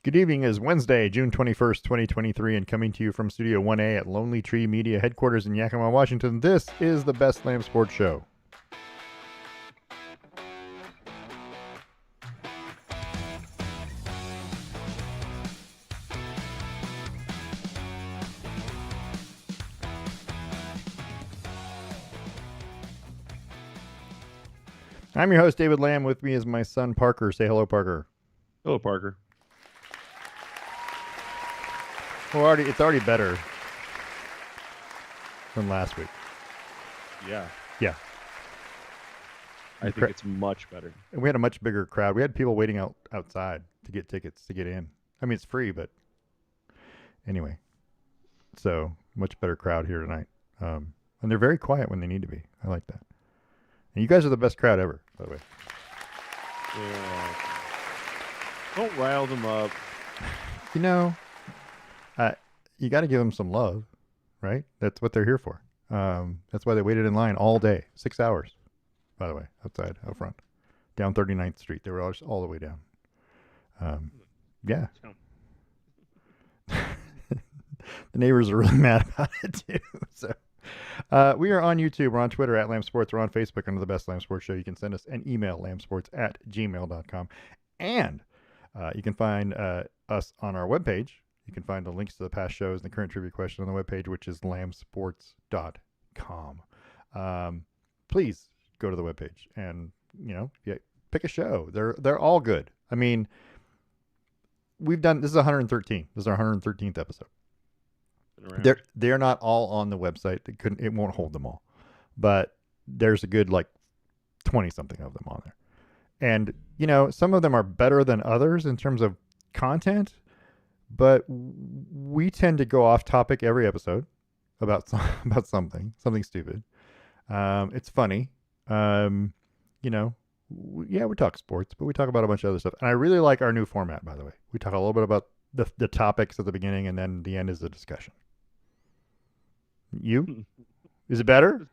Good evening is Wednesday, June 21st, 2023, and coming to you from Studio 1A at Lonely Tree Media headquarters in Yakima, Washington, this is the Best Lamb Sports Show. I'm your host, David Lamm. With me is my son, Parker. Say hello, Parker. Hello, Parker. Well, it's already better than last week. Yeah. Yeah. I think it's much better. And we had a much bigger crowd. We had people waiting outside to get tickets to get in. I mean, it's free, but anyway. So, much better crowd here tonight. And they're very quiet when they need to be. I like that. And you guys are the best crowd ever, by the way. Yeah. Don't rile them up. You know, you got to give them some love, right? That's what they're here for. That's why they waited in line all day, 6 hours, by the way, outside, out front, down 39th Street. They were all the way down. Yeah. The neighbors are really mad about it, too. So, we are on YouTube. We're on Twitter at Lamb Sports. We're on Facebook under the Best Lamb Sports Show. You can send us an email, lambsports@gmail.com. And you can find us on our webpage. You can find the links to the past shows and the current trivia question on the webpage, which is lambsports.com. Please go to the webpage and, pick a show. They're all good. I mean, this is 113. This is our 113th episode. They're not all on the website. It won't hold them all. But there's a good 20 something of them on there. And, some of them are better than others in terms of content, but we tend to go off topic every episode about something stupid. It's funny. We talk sports, but we talk about a bunch of other stuff. And I really like our new format, by the way. We talk a little bit about the topics at the beginning, and then the end is the discussion. You? Is it better?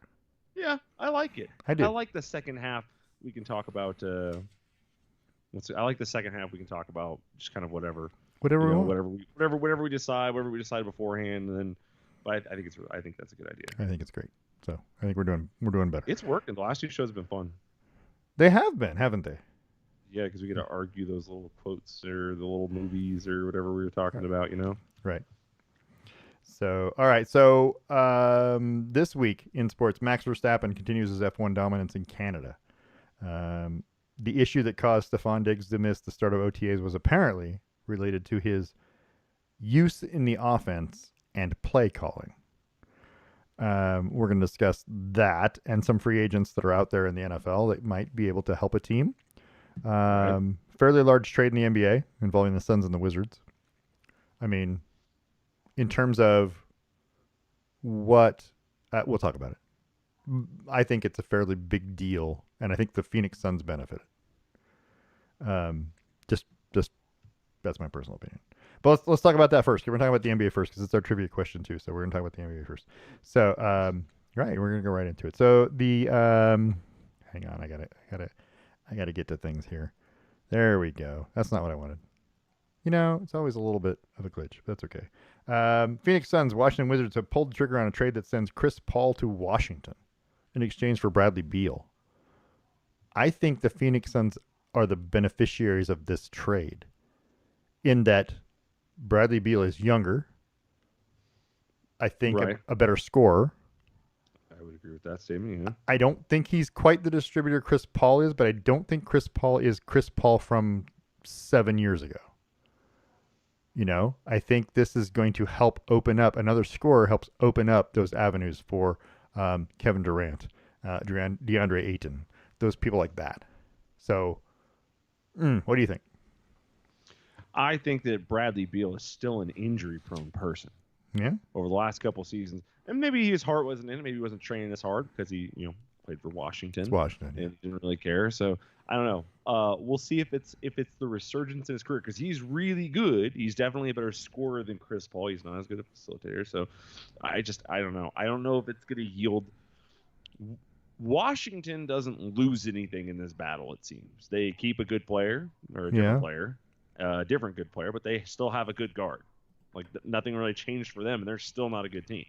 Yeah, I like it. I do. I like the second half. We can talk about. I like the second half. We can talk about just kind of whatever we decide beforehand, and then. But I think that's a good idea. I think it's great. So I think we're doing better. It's working. The last two shows have been fun. They have been, haven't they? Yeah, because we get to argue those little quotes or the little movies or whatever we were talking about. Right. So, all right. So, this week in sports, Max Verstappen continues his F1 dominance in Canada. The issue that caused Stefan Diggs to miss the start of OTAs was apparently related to his use in the offense and play calling. We're going to discuss that and some free agents that are out there in the NFL that might be able to help a team. Fairly large trade in the NBA involving the Suns and the Wizards. I mean, in terms of what, we'll talk about it. I think it's a fairly big deal, and I think the Phoenix Suns benefit. Just that's my personal opinion. But let's talk about that first. We're talking about the NBA first because it's our trivia question too. So we're going to talk about the NBA first. So right, we're going to go right into it. So the hang on, I got to get to things here. There we go. That's not what I wanted. It's always a little bit of a glitch, but that's okay. Phoenix Suns, Washington Wizards have pulled the trigger on a trade that sends Chris Paul to Washington in exchange for Bradley Beal. I think the Phoenix Suns are the beneficiaries of this trade in that Bradley Beal is younger. I think a better scorer. I would agree with that statement, yeah. I don't think he's quite the distributor Chris Paul is, but I don't think Chris Paul is Chris Paul from 7 years ago. I think this is going to help open up. Another scorer helps open up those avenues for Kevin Durant, DeAndre Ayton, those people like that. So, what do you think? I think that Bradley Beal is still an injury-prone person. Yeah. Over the last couple of seasons, and maybe his heart wasn't in it. Maybe he wasn't training as hard because he, played for Washington. It's Washington, and didn't really care. So I don't know. We'll see if it's the resurgence in his career because he's really good. He's definitely a better scorer than Chris Paul. He's not as good a facilitator. So I don't know. I don't know if it's going to yield. Washington doesn't lose anything in this battle. It seems they keep a good player or a different player. a different good player, but they still have a good guard. Like nothing really changed for them, and they're still not a good team.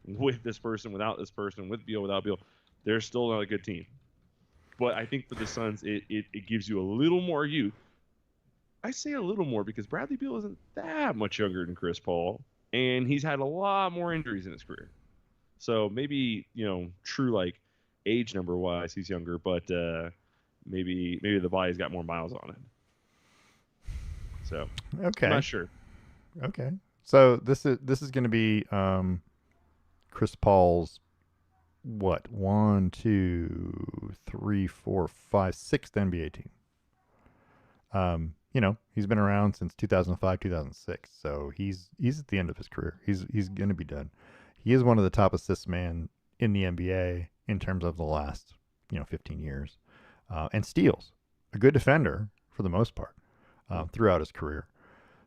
With this person, without this person, with Beal, without Beal, they're still not a good team. But I think for the Suns, it gives you a little more youth. I say a little more because Bradley Beal isn't that much younger than Chris Paul, and he's had a lot more injuries in his career. So maybe true like age number wise, he's younger, but maybe the body's got more miles on it. So Okay. I'm not sure. Okay. So this is going to be Chris Paul's what 1, 2, 3, 4, 5, 6th NBA team. He's been around since 2005, 2006. So he's at the end of his career. He's going to be done. He is one of the top assist man in the NBA in terms of the last 15 years, and steals. A good defender for the most part throughout his career.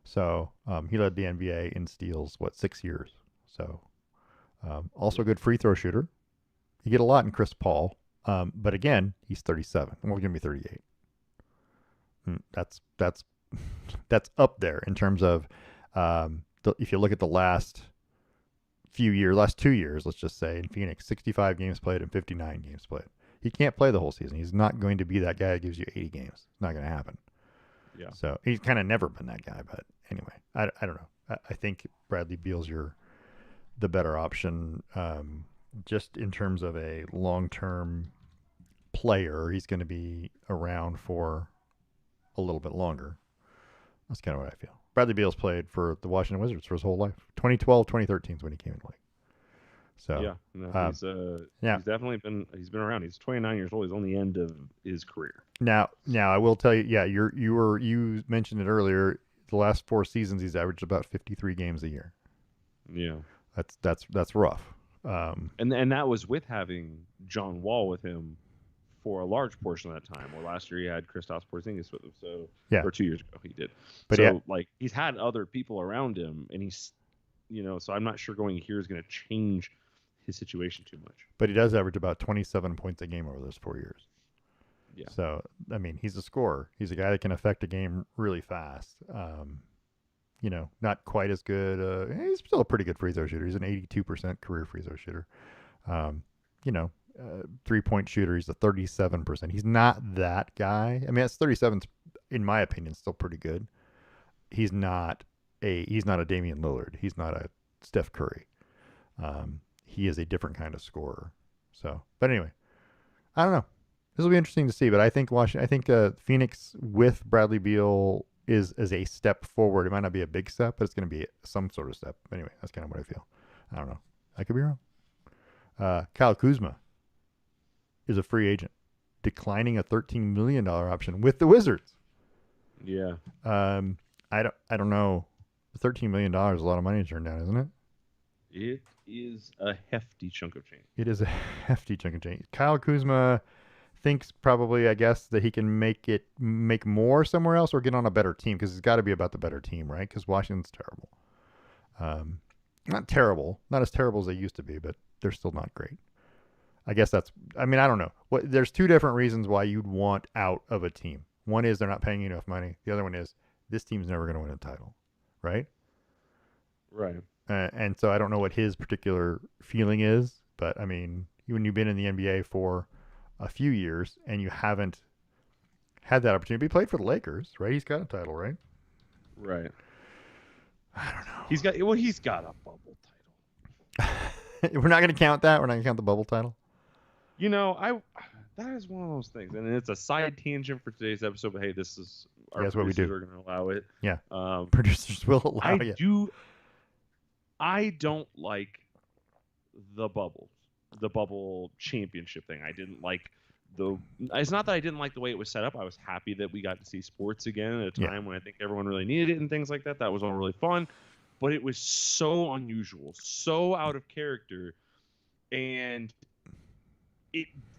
So he led the NBA in steals 6 years. So also a good free throw shooter. You get a lot in Chris Paul, but again he's 37. Well, give me 38. That's up there in terms of if you look at the last 2 years, let's just say in Phoenix, 65 games played and 59 games played. He can't play the whole season. He's not going to be that guy that gives you 80 games. It's not going to happen. Yeah. So he's kind of never been that guy. But anyway, I don't know. I think Bradley Beal's the better option, just in terms of a long-term player. He's going to be around for a little bit longer. That's kind of what I feel. Bradley Beal's played for the Washington Wizards for his whole life. 2012, 2013 is when he came into the league. So he's definitely been around. He's 29 years old. He's on the end of his career. Now I will tell you, you mentioned it earlier. The last 4 seasons, he's averaged about 53 games a year. Yeah, that's rough. And that was with having John Wall with him for a large portion of that time. Well, last year he had Kristaps Porzingis with him, so or 2 years ago he did. But he's had other people around him, and he's so I'm not sure going here is going to change his situation too much. But he does average about 27 points a game over those 4 years. Yeah. So I mean, he's a scorer. He's a guy that can affect a game really fast. Not quite as good. He's still a pretty good free throw shooter. He's an 82% career free throw shooter. 3-point shooter. He's a 37%. He's not that guy. I mean, that's 37, in my opinion, still pretty good. He's not a Damian Lillard. He's not a Steph Curry. He is a different kind of scorer. So, but anyway, I don't know. This will be interesting to see. But I think Phoenix with Bradley Beal is a step forward. It might not be a big step, but it's going to be some sort of step. Anyway, that's kind of what I feel. I don't know. I could be wrong. Kyle Kuzma is a free agent, declining a $13 million option with the Wizards. Yeah. I don't know. $13 million is a lot of money to turn down, isn't it? It is a hefty chunk of change. It is a hefty chunk of change. Kyle Kuzma thinks probably, I guess, that he can make more somewhere else or get on a better team, because it's got to be about the better team, right? Because Washington's terrible. Not terrible, not as terrible as they used to be, but they're still not great. I guess I don't know. There's 2 different reasons why you'd want out of a team. One is they're not paying you enough money. The other one is this team's never going to win a title, right? Right. And so I don't know what his particular feeling is, but I mean, when you've been in the NBA for a few years and you haven't had that opportunity, he played for the Lakers, right? He's got a title, right? Right. I don't know. He's got a bubble title. We're not going to count that. We're not going to count the bubble title. That is one of those things, and it's a side tangent for today's episode. But hey, this is our what we do. We're going to allow it. Yeah. Producers will allow it. I don't like the bubble championship thing. I didn't like it's not that I didn't like the way it was set up. I was happy that we got to see sports again at a time when I think everyone really needed it and things like that. That was all really fun, but it was so unusual, so out of character, and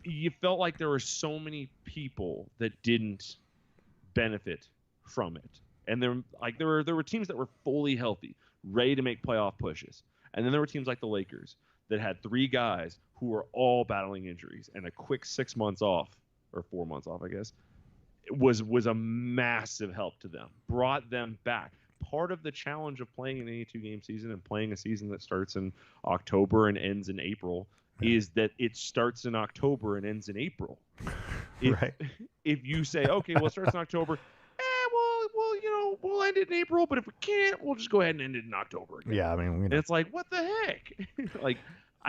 you felt like there were so many people that didn't benefit from it. And there were teams that were fully healthy, ready to make playoff pushes. And then there were teams like the Lakers that had 3 guys who were all battling injuries and a quick 6 months off, or 4 months off, I guess. was a massive help to them. Brought them back. Part of the challenge of playing an 82-game season and playing a season that starts in October and ends in April is that it starts in October and ends in April. Right. If you say, okay, well, it starts in October, we'll end it in April, but if we can't, we'll just go ahead and end it in October again. Yeah, I mean, and it's like, what the heck? Like,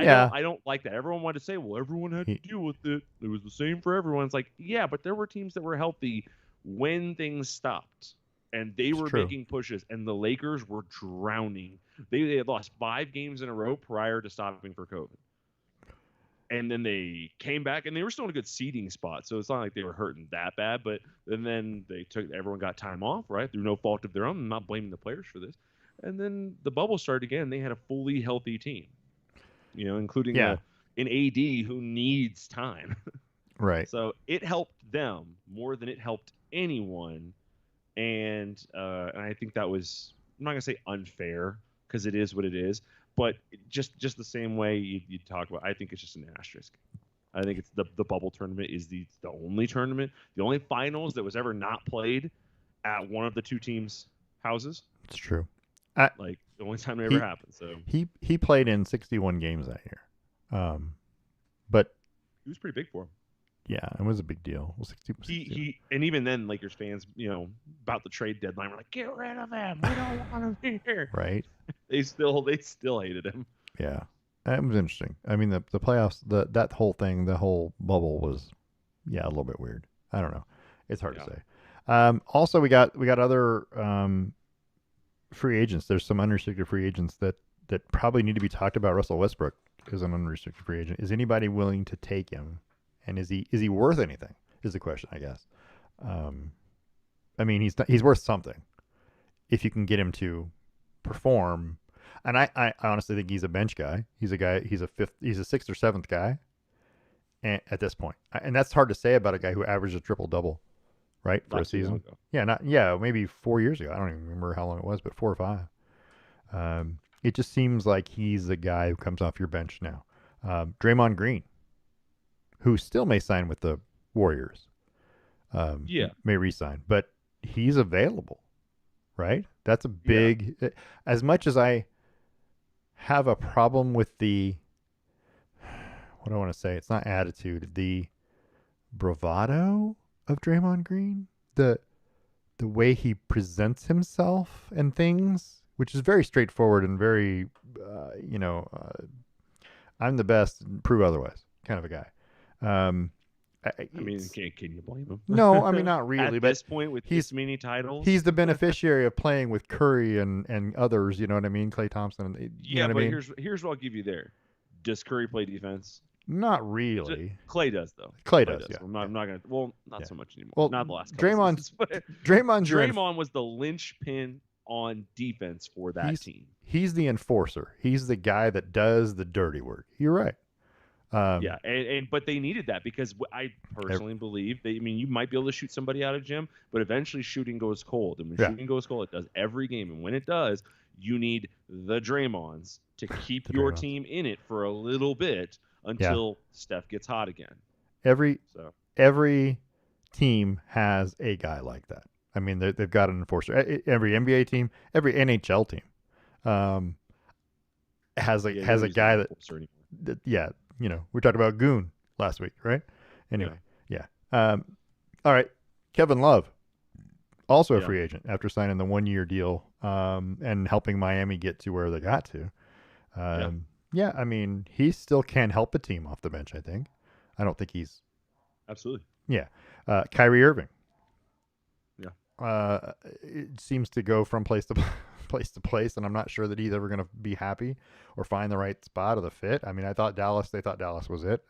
Yeah. I don't like that. Everyone wanted to say, well, everyone had to deal with it. It was the same for everyone. It's like, yeah, but there were teams that were healthy when things stopped. And they were making pushes, and the Lakers were drowning. They had lost 5 games in a row prior to stopping for COVID. And then they came back, and they were still in a good seeding spot. So it's not like they were hurting that bad. But then everyone got time off, right? Through no fault of their own. I'm not blaming the players for this. And then the bubble started again. They had a fully healthy team, including an AD who needs time. Right. So it helped them more than it helped anyone. And I think that was, I'm not going to say unfair, because it is what it is, but just the same way you talk about, I think it's just an asterisk. I think it's the bubble tournament is the only tournament, the only finals that was ever not played at one of the two teams' houses. It's true. Like, the only time it ever happened. So he played in 61 games that year, but it was pretty big for him. Yeah, it was a big deal. 60. And even then, Lakers fans, about the trade deadline, were like, get rid of him. We don't want him here. Right. They still hated him. Yeah, it was interesting. I mean, the playoffs, that whole thing, the whole bubble was, a little bit weird. I don't know. It's hard to say. Also, we got other free agents. There's some unrestricted free agents that probably need to be talked about. Russell Westbrook is an unrestricted free agent. Is anybody willing to take him? And is he worth anything? Is the question, I guess. I mean, he's worth something if you can get him to perform. And I honestly think he's a bench guy. He's a sixth or seventh guy. And at this point, and that's hard to say about a guy who averaged a triple double, right, for a season. Maybe 4 years ago. I don't even remember how long it was, but 4 or 5. It just seems like he's the guy who comes off your bench now. Draymond Green, who still may sign with the Warriors, may re-sign, but he's available, right? That's a big. As much as I have a problem with the, what do I want to say? It's not attitude, the bravado of Draymond Green, the way he presents himself and things, which is very straightforward and very, I'm the best, prove otherwise, kind of a guy. I mean, can you blame him? No, I mean, not really. At but this point, with his many titles, he's the beneficiary of playing with Curry and others. You know what I mean? Klay Thompson. Here's what I'll give you there. Does Curry play defense? Not really. Klay does, though. Klay does. Yeah. I'm not gonna. Well, not so much anymore. Well, not the last. Draymond was the linchpin on defense for that team. He's the enforcer. He's the guy that does the dirty work. You're right. But they needed that because I personally believe you might be able to shoot somebody out of gym, but eventually shooting goes cold. And when shooting goes cold, it does every game. And when it does, you need the Draymonds to keep your team in it for a little bit until Steph gets hot again. Every team has a guy like that. I mean, they've got an enforcer. Every NBA team, every NHL team has a guy that we talked about Goon last week, right? Anyway, all right. Kevin Love, also a free agent after signing the 1-year deal and helping Miami get to where they got to. I mean, he still can help a team off the bench, I think. I don't think he's... Absolutely. Yeah. Kyrie Irving. Yeah. It seems to go from place to place, and I'm not sure that he's ever going to be happy or find the right spot or the fit. I mean, they thought Dallas was it.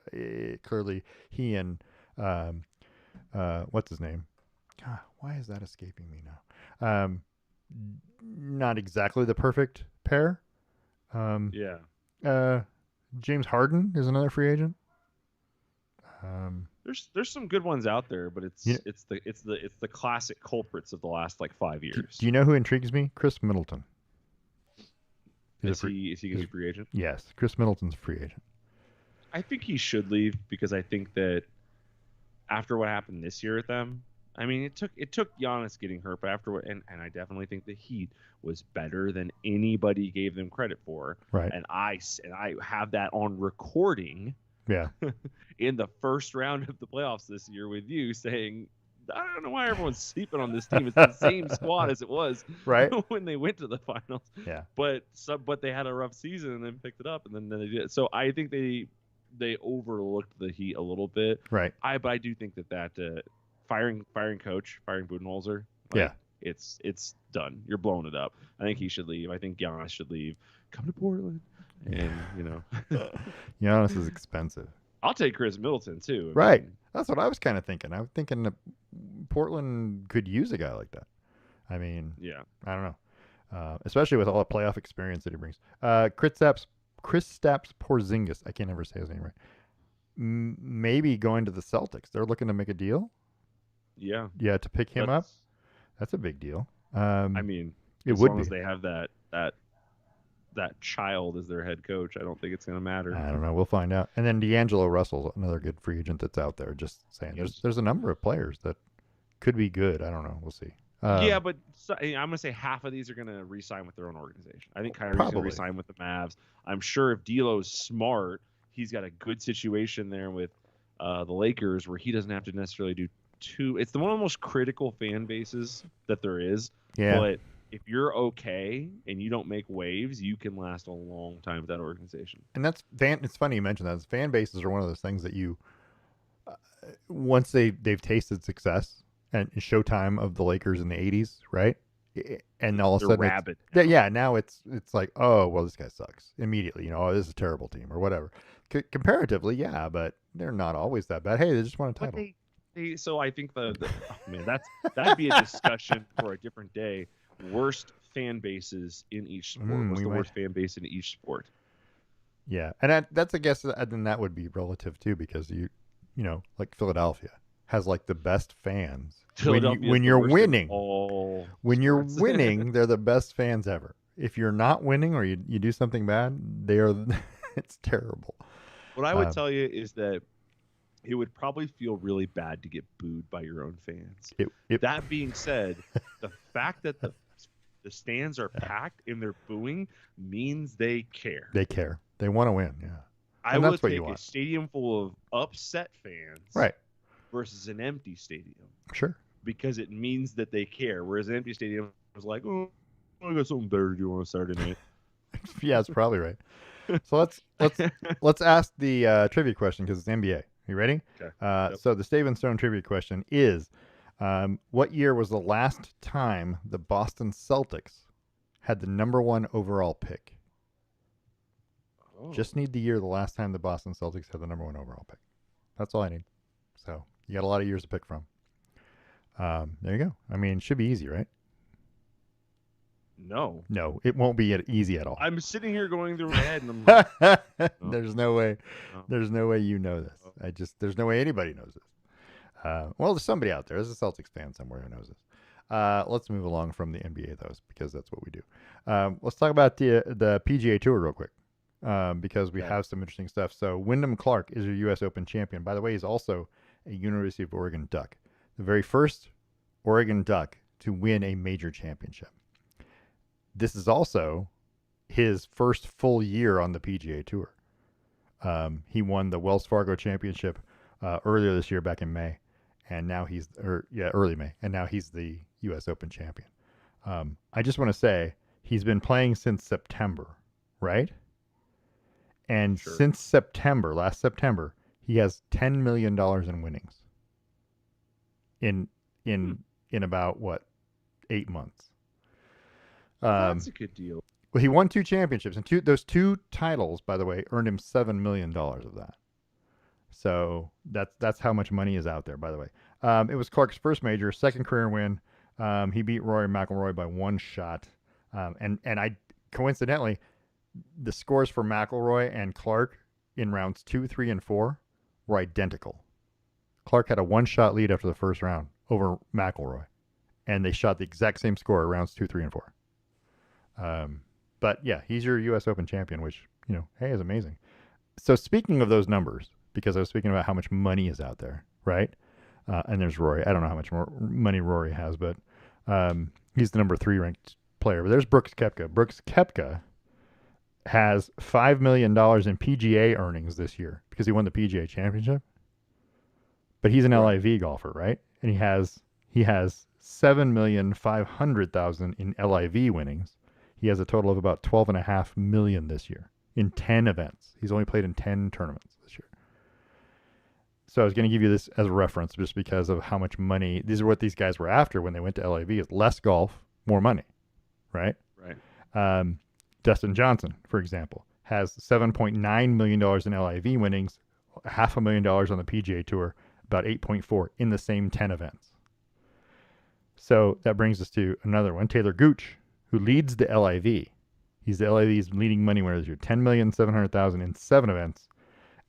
Clearly, he and what's his name? God, why is that escaping me now? Not exactly the perfect pair. James Harden is another free agent. There's some good ones out there, but it's the classic culprits of the last 5 years. Do you know who intrigues me? Chris Middleton. Is he going to be a free agent? Yes, Chris Middleton's a free agent. I think he should leave because I think that after what happened this year with them, I mean, it took Giannis getting hurt, but afterward, and I definitely think the Heat was better than anybody gave them credit for. Right. And I have that on recording Yeah. in the first round of the playoffs this year with you saying, I don't know why everyone's sleeping on this team. It's the same squad as it was Right. when they went to the finals. Yeah. But they had a rough season and then picked it up, and then they did. So I think they overlooked the Heat a little bit. Right. But I do think that firing Budenholzer, Yeah. it's done. You're blowing it up. I think he should leave. I think Giannis should leave. Come to Portland, and Giannis is expensive. I'll take Chris Middleton too. Right. That's what I was kind of thinking. I was thinking that Portland could use a guy like that. I mean, Yeah. I don't know. Especially with all the playoff experience that he brings. Kristaps Porzingis. I can't ever say his name right. Maybe going to the Celtics. They're looking to make a deal. Yeah. Yeah, to pick him up. That's a big deal. I mean, it as would long be. as they have that child as their head coach, I don't think it's going to matter. I don't know. We'll find out. And then D'Angelo Russell's another good free agent that's out there. Just saying, there's a number of players that could be good. I don't know. We'll see. Yeah, but I'm going to say half of these are going to re-sign with their own organization. I think Kyrie's going to re-sign with the Mavs. I'm sure if D'Lo's smart, he's got a good situation there with the Lakers where he doesn't have to necessarily do too. It's one of the most critical fan bases that there is. Yeah. But if you're okay and you don't make waves, you can last a long time with that organization. And it's funny you mentioned that. Fan bases are one of those things that you once they've tasted success and showtime of the Lakers in the 80s, right? And all of a sudden rabid. Now it's like, oh, well, this guy sucks immediately. Oh, this is a terrible team or whatever. Comparatively, yeah, but they're not always that bad. Hey, they just won a title. So I think that'd be a discussion for a different day. Worst fan bases in each sport. What's the worst fan base in each sport? Yeah, and that's I guess then that would be relative too, because you like Philadelphia has like the best fans when you're winning. When you're winning, they're the best fans ever. If you're not winning or you do something bad, it's terrible. What I would tell you is that it would probably feel really bad to get booed by your own fans. That being said, the fact that the stands are packed and they're booing means they care. They care. They want to win. Yeah. I would take a stadium full of upset fans, right, versus an empty stadium. Sure. Because it means that they care. Whereas an empty stadium is like, oh, I got something better to do on a Saturday night. Yeah, that's probably right. So let's ask the trivia question because it's NBA. You ready? Okay. Yep. So the Stave & Stone trivia question is, what year was the last time the Boston Celtics had the number 1 overall pick? Oh. Just need the year the last time the Boston Celtics had the number 1 overall pick. That's all I need. So you got a lot of years to pick from. There you go. I mean, it should be easy, right? No, it won't be easy at all. I'm sitting here going through my head, and I'm like, no. There's no way. No. There's no way you know this. There's no way anybody knows this. Well, there's somebody out there. There's a Celtics fan somewhere who knows this. Let's move along from the NBA, though, because that's what we do. Let's talk about the PGA Tour real quick, because we have some interesting stuff. So Wyndham Clark is your U.S. Open champion. By the way, he's also a University of Oregon Duck, the very first Oregon Duck to win a major championship. This is also his first full year on the PGA Tour. He won the Wells Fargo Championship earlier this year, back in May, and now early May, and now he's the U.S. Open champion. I just want to say he's been playing since September, right? And since last September, he has $10 million in winnings. In about 8 months. That's a good deal. Well, he won 2 championships, and those 2 titles, by the way, earned him $7 million of that. So that's how much money is out there, by the way. It was Clark's first major, second career win. He beat Rory McIlroy by 1 shot. And I coincidentally, the scores for McIlroy and Clark in rounds 2, 3, and 4 were identical. Clark had a 1-shot lead after the first round over McIlroy, and they shot the exact same score rounds 2, 3, and 4. But yeah, he's your U.S. Open champion, which, hey, is amazing. So speaking of those numbers, because I was speaking about how much money is out there, right? And there's Rory. I don't know how much more money Rory has, but he's the number 3 ranked player. But there's Brooks Koepka. Brooks Koepka has $5 million in PGA earnings this year because he won the PGA Championship. But he's an Right. LIV golfer, right? And he has 7,500,000 in LIV winnings. He has a total of about 12.5 million this year in 10 events. He's only played in 10 tournaments this year. So I was going to give you this as a reference just because of how much money. These are what these guys were after when they went to LIV: is less golf, more money, right? Right. Dustin Johnson, for example, has $7.9 million in LIV winnings, $500,000 on the PGA Tour, about 8.4 in the same 10 events. So that brings us to another one, Taylor Gooch, who leads the LIV. He's the LIV's leading money winner this year, $10,700,000 in 7 events.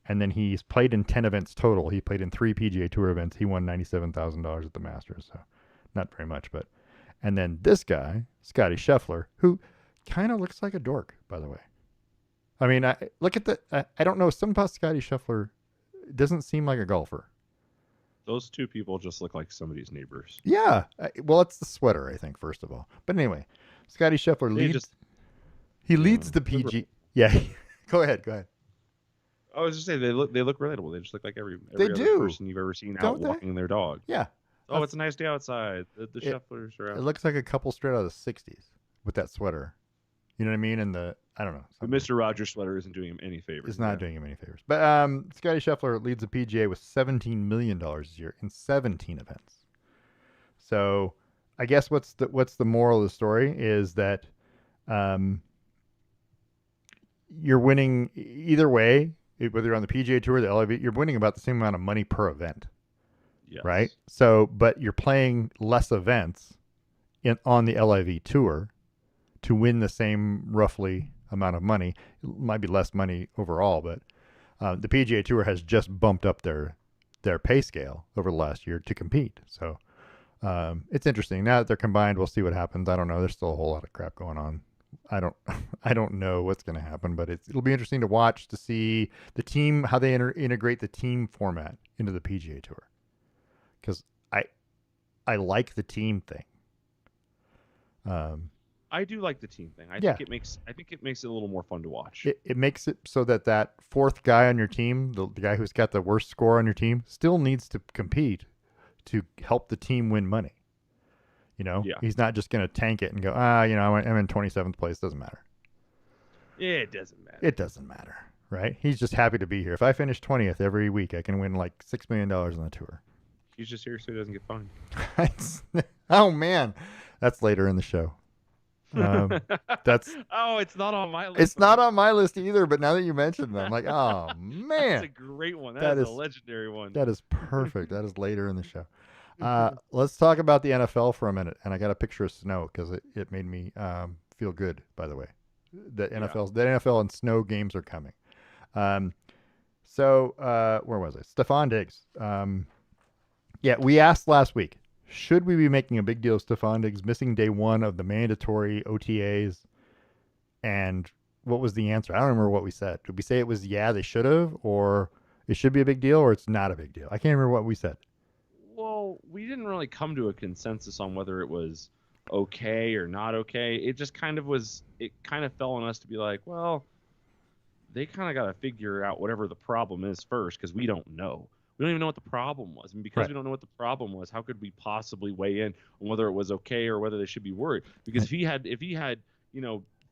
And then he's played in 10 events total. He played in 3 PGA Tour events. He won $97,000 at the Masters, so not very much. But and then this guy, Scotty Scheffler, who kind of looks like a dork, by the way. I mean, I look at the. I don't know. Something about Scotty Scheffler doesn't seem like a golfer. Those two people just look like somebody's neighbors. Yeah. Well, it's the sweater, I think, first of all. But anyway, Scotty Scheffler They leads. just, He leads the they're- PG. Yeah. Go ahead. Go ahead. I was just saying they look relatable. They just look like every They other do. person you've ever seen Don't out they? walking their dog. Yeah. Oh, it's a nice day outside. The It- Schefflers are It out. looks like a couple straight out of the '60s with that sweater. You know what I mean? And I don't know. But Mr. Rogers sweater isn't doing him any favors. It's not Yeah. doing him any favors. But Scotty Scheffler leads the PGA with $17 million this year in 17 events. So I guess what's the moral of the story is that you're winning either way, whether you're on the PGA Tour or the LIV, you're winning about the same amount of money per event, Yes. right? So, but you're playing less events on the LIV Tour to win the same roughly amount of money. It might be less money overall, but the PGA Tour has just bumped up their pay scale over the last year to compete. So it's interesting. Now that they're combined, we'll see what happens. I don't know. There's still a whole lot of crap going on. I don't know what's going to happen, but it'll be interesting to watch to see the team, how they integrate the team format into the PGA Tour. Because I like the team thing. I do like the team thing. I Yeah. think it makes it a little more fun to watch. It makes it so that fourth guy on your team, the guy who's got the worst score on your team, still needs to compete to help the team win money. You know, Yeah. He's not just going to tank it and go, I'm in 27th place. Doesn't matter. Yeah, it doesn't matter. It doesn't matter, right? He's just happy to be here. If I finish 20th every week, I can win like $6 million on the tour. He's just here so he doesn't get fined. Oh man, that's later in the show. That's Oh, it's not on my list. it's not on my list either. But now that you mentioned it, I'm like, oh man, That's a great one. That That is is- a legendary one. that is perfect. That is later in the show. Let's talk about the NFL for a minute. And I got a picture of snow because it made me feel good. By the way, the NFL and snow games are coming. So where was I? Stephon Diggs. Yeah, we asked last week, should we be making a big deal of Stephon Diggs missing day 1 of the mandatory OTAs? And what was the answer? I don't remember what we said. Did we say it was, yeah, they should have, or it should be a big deal, or it's not a big deal? I can't remember what we said. Well, we didn't really come to a consensus on whether it was okay or not okay. It just kind of was. It kind of fell on us to be like, well, they kind of got to figure out whatever the problem is first, because we don't know. We don't even know what the problem was, and because Right. we don't know what the problem was, how could we possibly weigh in on whether it was okay or whether they should be worried? Because if he had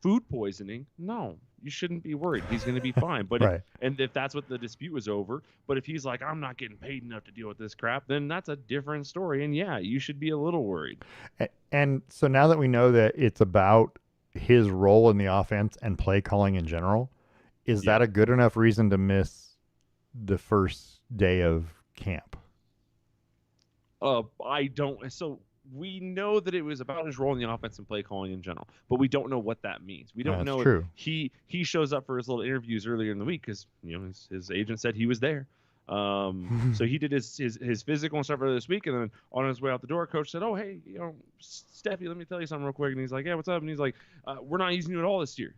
food poisoning, no, you shouldn't be worried. He's going to be fine. But Right. and if that's what the dispute was over, but if he's like, I'm not getting paid enough to deal with this crap, then that's a different story. And yeah, you should be a little worried. And so now that we know that it's about his role in the offense and play calling in general, is that a good enough reason to miss the first day of camp? I don't. So we know that it was about his role in the offense and play calling in general, but we don't know what that means. We don't That's know true. if he shows up for his little interviews earlier in the week because his agent said he was there. So he did his physical and stuff earlier this week, and then on his way out the door, coach said, "Oh, hey, Steffi, let me tell you something real quick." And he's like, "Yeah, what's up?" And he's like, "We're not using you at all this year."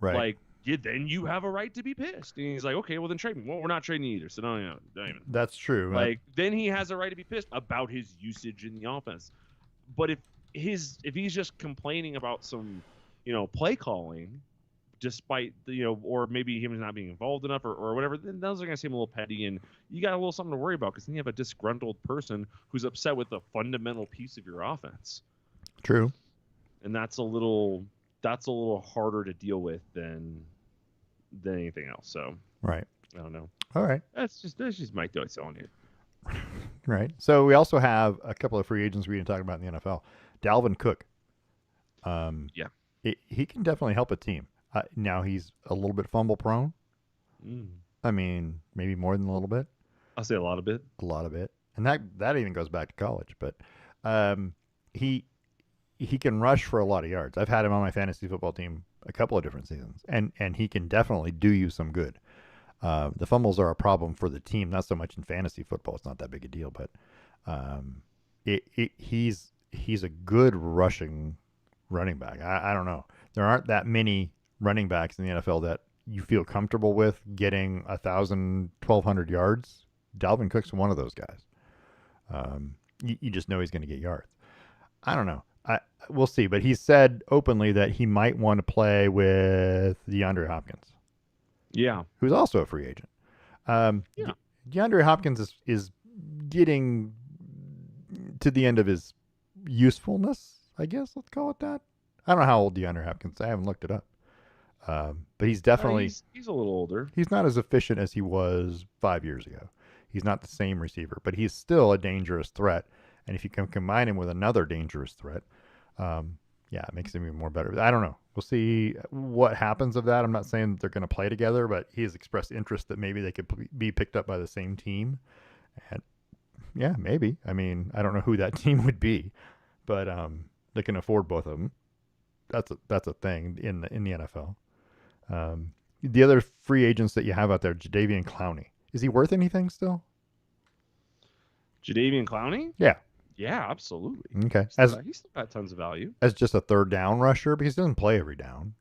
Right. Like, yeah, then you have a right to be pissed. And he's like, okay, well then trade me. Well, we're not trading you either, so no, don't even. That's true. Like then he has a right to be pissed about his usage in the offense. But if he's just complaining about some, play calling, despite the, or maybe him not being involved enough or whatever, then those are gonna seem a little petty, and you got a little something to worry about because then you have a disgruntled person who's upset with a fundamental piece of your offense. True. And that's a little harder to deal with than anything else. So Right. I don't know. All right. That's just Mike Doyce on it. Right. So we also have a couple of free agents we didn't talk about in the NFL. Dalvin Cook. Yeah. He can definitely help a team. Now he's a little bit fumble prone. I mean, maybe more than a little bit. I'll say a lot of it. A lot of it. And that even goes back to college. But he can rush for a lot of yards. I've had him on my fantasy football team a couple of different seasons. And he can definitely do you some good. The fumbles are a problem for the team, not so much in fantasy football. It's not that big a deal, but he's a good rushing running back. I don't know. There aren't that many running backs in the NFL that you feel comfortable with getting 1,000, 1,200 yards. Dalvin Cook's one of those guys. You just know he's going to get yards. I don't know. We'll see. But he said openly that he might want to play with DeAndre Hopkins. Yeah. Who's also a free agent. DeAndre Hopkins is getting to the end of his usefulness, I guess. Let's call it that. I don't know how old DeAndre Hopkins is. I haven't looked it up. But he's definitely... he's a little older. He's not as efficient as he was 5 years ago. He's not the same receiver, but he's still a dangerous threat. And if you can combine him with another dangerous threat, it makes him even more better. I don't know. We'll see what happens of that. I'm not saying that they're going to play together, but he has expressed interest that maybe they could be picked up by the same team. And yeah, maybe. I mean, I don't know who that team would be, but they can afford both of them. That's a thing in the NFL. The other free agents that you have out there, Jadeveon Clowney. Is he worth anything still? Jadeveon Clowney? Yeah. Yeah, absolutely. Okay. He's still got tons of value. As just a third down rusher, because he doesn't play every down.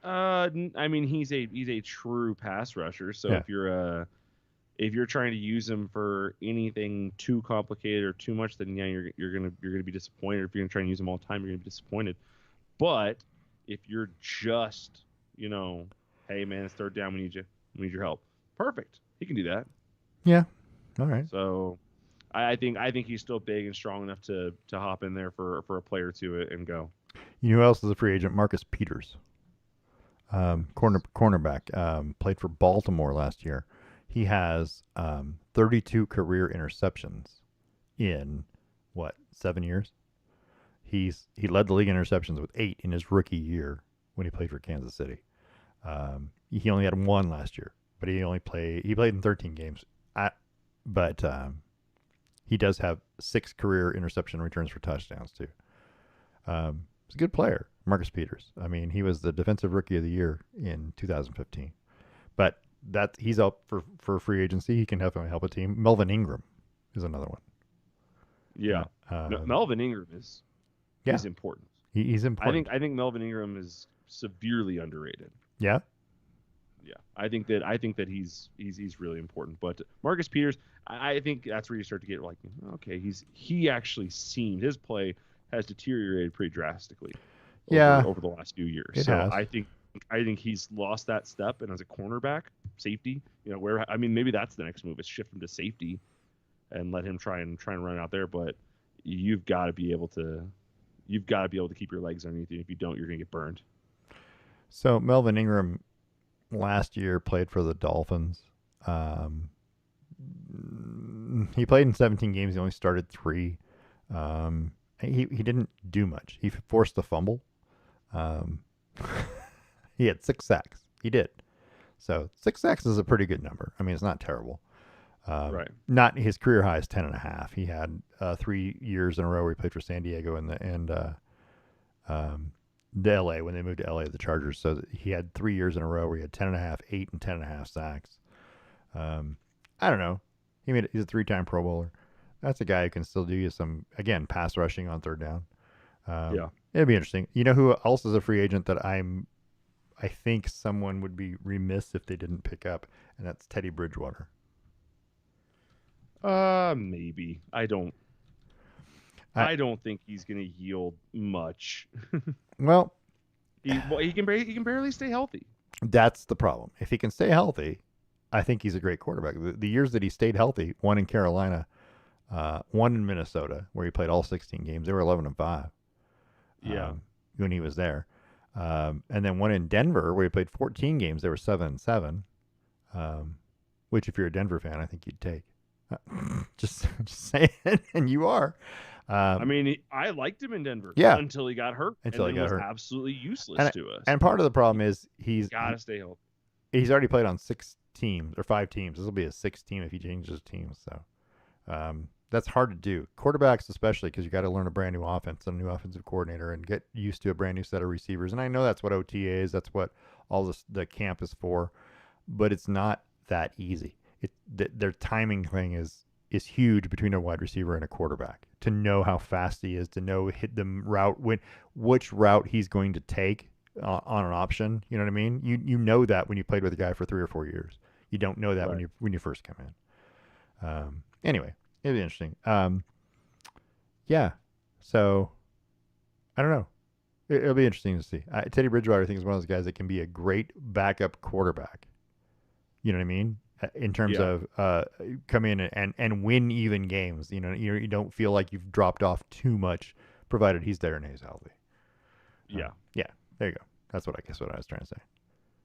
I mean, he's a true pass rusher. So if you're trying to use him for anything too complicated or too much, then yeah, you're gonna be disappointed. If you're gonna try and use him all the time, you're gonna be disappointed. But if you're just, hey man, it's third down, we need your help. Perfect. He can do that. Yeah. All right. So I think he's still big and strong enough to hop in there for a play or two and go. You know who else is a free agent? Marcus Peters. Cornerback. Played for Baltimore last year. He has 32 career interceptions in 7 years? He led the league in interceptions with 8 in his rookie year when he played for Kansas City. He only had 1 last year, but he played in 13 games. But he does have 6 career interception returns for touchdowns too. He's a good player, Marcus Peters. I mean, he was the defensive rookie of the year in 2015. But he's up for free agency. He can definitely help a team. Melvin Ingram is another one. Yeah. Melvin Ingram is important. He's important. I think Melvin Ingram is severely underrated. Yeah. Yeah, I think that he's really important. But Marcus Peters, I think that's where you start to get like, okay, he actually his play has deteriorated pretty drastically. Over the last few years. It has. I think he's lost that step, and as a cornerback, safety, maybe that's the next move is shift him to safety, and let him try and run out there. But you've got to be able to keep your legs underneath you. If you don't, you're gonna get burned. So Melvin Ingram last year played for the Dolphins. He played in 17 games. He only started 3. He didn't do much. He forced the fumble. He had 6 sacks. He did. So 6 sacks is a pretty good number. I mean, it's not terrible. Right. Not his career high is 10.5. He had 3 years in a row where he played for San Diego and the LA when they moved to LA, the Chargers. So he had 3 years in a row where he had 10.5, 8, and 10.5 sacks. I don't know. He's a 3-time Pro Bowler. That's a guy who can still do you some, again, pass rushing on third down. Yeah. It'd be interesting. You know who else is a free agent that I I think someone would be remiss if they didn't pick up, and that's Teddy Bridgewater. Maybe. I don't. I, I don't think he's going to yield much. well, He can barely stay healthy. that's the problem. If he can stay healthy, I think he's a great quarterback. The years that he stayed healthy, one in Carolina, one in Minnesota, where he played all 16 games, they were 11-5 Yeah. when he was there. And then one in Denver, where he played 14 games, they were 7-7. Which, if you're a Denver fan, I think you'd take. Just saying, and you are. I mean, I liked him in Denver. Yeah. Until he got hurt. Until he got was hurt. Absolutely useless to us. And part of the problem is got to stay healthy. He's already played on 6 teams or 5 teams. This will be a 6th team if he changes teams. So that's hard to do. Quarterbacks, especially, because you got to learn a brand new offense, a new offensive coordinator, and get used to a brand new set of receivers. And I know that's what OTA is. That's what all the camp is for. But it's not that easy. Their timing thing is huge between a wide receiver and a quarterback. To know how fast he is, to know hit the route, which route he's going to take on an option. You know what I mean? You know that when you played with a guy for 3 or 4 years. You don't know that when you first come in. Anyway, it'll be interesting. Yeah. So I don't know. It'll be interesting to see. Teddy Bridgewater, I think, is one of those guys that can be a great backup quarterback. You know what I mean? In terms of come in and win even games. You know, you don't feel like you've dropped off too much, provided he's there and he's healthy. Yeah. Yeah. There you go. That's what I was trying to say.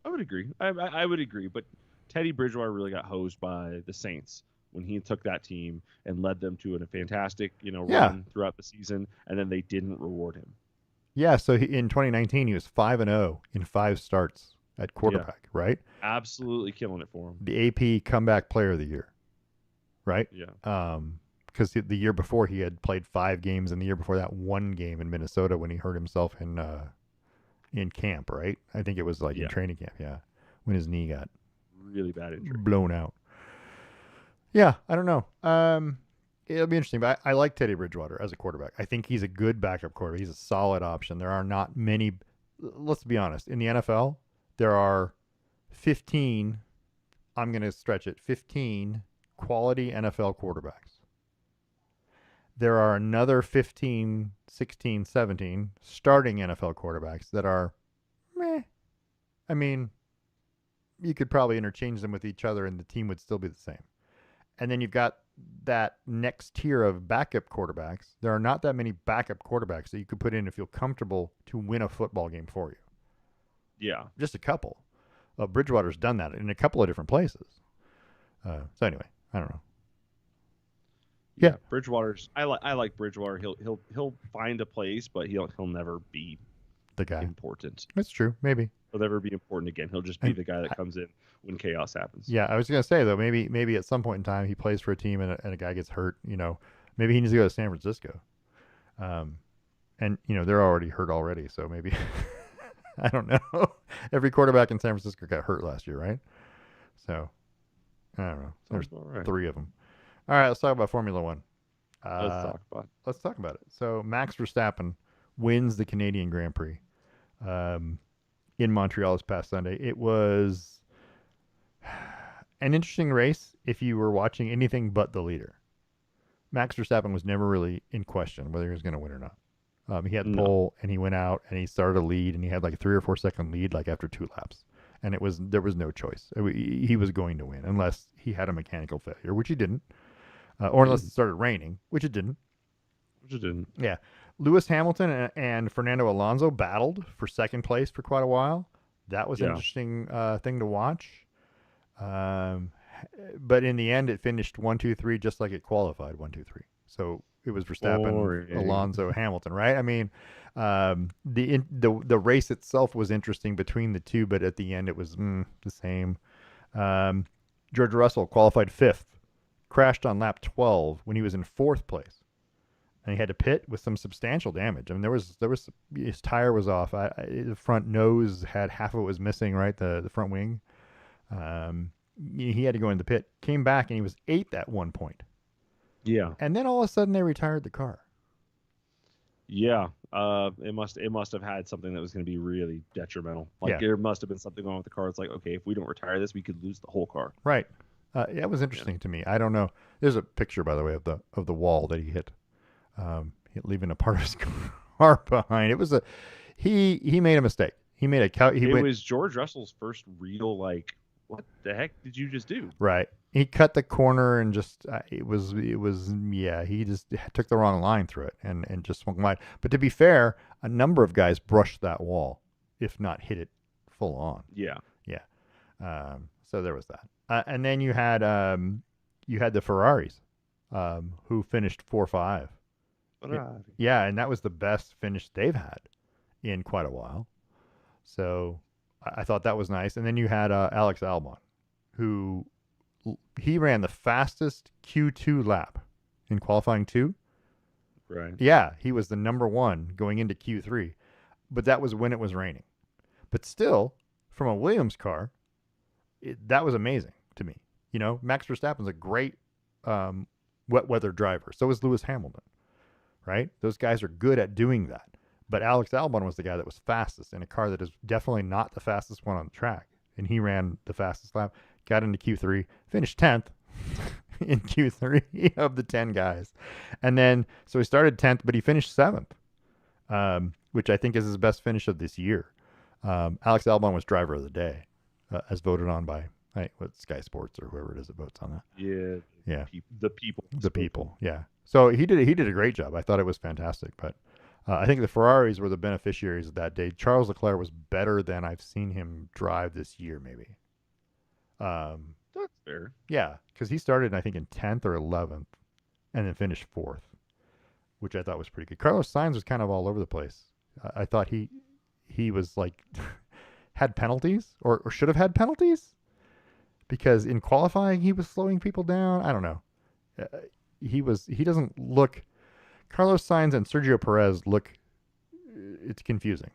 I would agree. I would agree. But Teddy Bridgewater really got hosed by the Saints when he took that team and led them to a fantastic, run throughout the season, and then they didn't reward him. Yeah. So in 2019, he was 5-0 in 5 starts at quarterback, right? Absolutely killing it for him. The AP Comeback Player of the Year, right? Yeah. Because the year before he had played 5 games, and the year before that 1 game in Minnesota when he hurt himself in camp, right? I think it was in training camp, when his knee got really bad injury, blown out. Yeah, I don't know. It'll be interesting, but I like Teddy Bridgewater as a quarterback. I think he's a good backup quarterback. He's a solid option. There are not many. Let's be honest. In the NFL, there are 15, I'm going to stretch it, 15 quality NFL quarterbacks. There are another 15, 16, 17 starting NFL quarterbacks that are meh. I mean, you could probably interchange them with each other and the team would still be the same. And then you've got that next tier of backup quarterbacks. There are not that many backup quarterbacks that you could put in and feel comfortable to win a football game for you. Yeah. Just a couple. Bridgewater's done that in a couple of different places. So anyway, I don't know. Yeah, Bridgewater's. I like Bridgewater. He'll find a place, but he'll never be the guy important. That's true. Maybe he'll never be important again. He'll just be the guy that comes in when chaos happens. Yeah, I was gonna say though, maybe at some point in time he plays for a team and a guy gets hurt. Maybe he needs to go to San Francisco. And they're already hurt already, so maybe. I don't know. Every quarterback in San Francisco got hurt last year, right? So, I don't know. There's 3 of them. All right, let's talk about Formula One. Let's talk about it. So, Max Verstappen wins the Canadian Grand Prix in Montreal this past Sunday. It was an interesting race if you were watching anything but the leader. Max Verstappen was never really in question whether he was going to win or not. He had pole and he went out and he started a lead and he had like a 3 or 4 second lead after 2 laps. And there was no choice. He was going to win unless he had a mechanical failure, which he didn't. Or unless it started raining, which it didn't. Yeah. Lewis Hamilton and Fernando Alonso battled for second place for quite a while. That was an interesting thing to watch. But in the end, it finished 1-2-3 just like it qualified 1-2-3. So it was Verstappen, Alonso, Hamilton, right? I mean, the race itself was interesting between the two, but at the end it was the same. George Russell qualified 5th, crashed on lap 12 when he was in 4th place, and he had to pit with some substantial damage. I mean, there was his tire was off. The front nose had half of it was missing, right? The front wing. He had to go in the pit. Came back and he was 8th at one point. Yeah. And then all of a sudden they retired the car. Yeah, it must have had something that was going to be really detrimental. Like Yeah, there must have been something wrong with the car. It's like, okay, if we don't retire this, we could lose the whole car. right. Yeah, it was Yeah. interesting to me. I don't know. There's a picture, by the way, of the wall that he hit, leaving a part of his car behind. It was a he made a mistake. He made a he It went was George Russell's first real like, what the heck did you just do? right. He cut the corner and just it was yeah. He just took the wrong line through it and just swung wide. But to be fair, a number of guys brushed that wall, if not hit it full on. Yeah. Yeah. So there was that. And then you had the Ferraris, who finished 4-5. Ferrari. Yeah, and that was the best finish they've had in quite a while. So I thought that was nice. And then you had Alex Albon, who he ran the fastest Q2 lap in qualifying two. Right. Yeah, he was the number one going into Q3, but that was when it was raining. But still, from a Williams car, that was amazing to me. You know, Max Verstappen's a great wet weather driver. So is Lewis Hamilton, right? Those guys are good at doing that. But Alex Albon was the guy that was fastest in a car that is definitely not the fastest one on the track. And he ran the fastest lap, got into Q3, finished 10th in Q3 of the 10 guys. And then, so he started 10th, but he finished 7th, which I think is his best finish of this year. Alex Albon was driver of the day, as voted on by Sky Sports or whoever it is that votes on that. Yeah. Yeah. The people. The people, yeah. So he did a great job. I thought it was fantastic, but I think the Ferraris were the beneficiaries of that day. Charles Leclerc was better than I've seen him drive this year, maybe. That's fair. Yeah, because he started, I think, in 10th or 11th, and then finished 4th, which I thought was pretty good. Carlos Sainz was kind of all over the place. I thought he was like had penalties or should have had penalties because in qualifying he was slowing people down. I don't know. He doesn't look. Carlos Sainz and Sergio Perez look. It's confusing.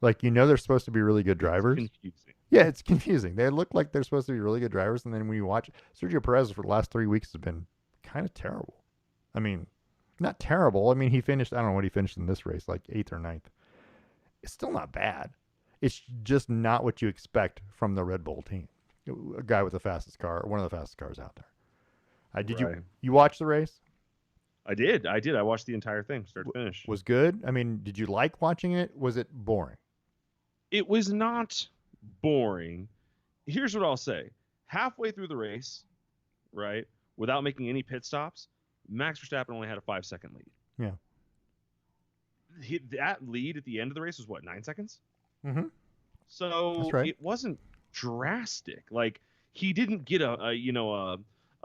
Like they're supposed to be really good drivers. It's confusing. Yeah, it's confusing. They look like they're supposed to be really good drivers, and then when you watch Sergio Perez for the last 3 weeks has been kind of terrible. I mean, not terrible. I mean, he finished. I don't know what he finished in this race, like 8th or 9th. It's still not bad. It's just not what you expect from the Red Bull team. A guy with the fastest car, one of the fastest cars out there. Did Right. you watch the race? I did. I watched the entire thing, start to finish. Was good? I mean, did you like watching it? Was it boring? It was not boring. Here's what I'll say. Halfway through the race, right, without making any pit stops, Max Verstappen only had a 5-second lead. Yeah. That lead at the end of the race was what, 9 seconds? Mm-hmm. So That's right. it wasn't drastic. Like he didn't get a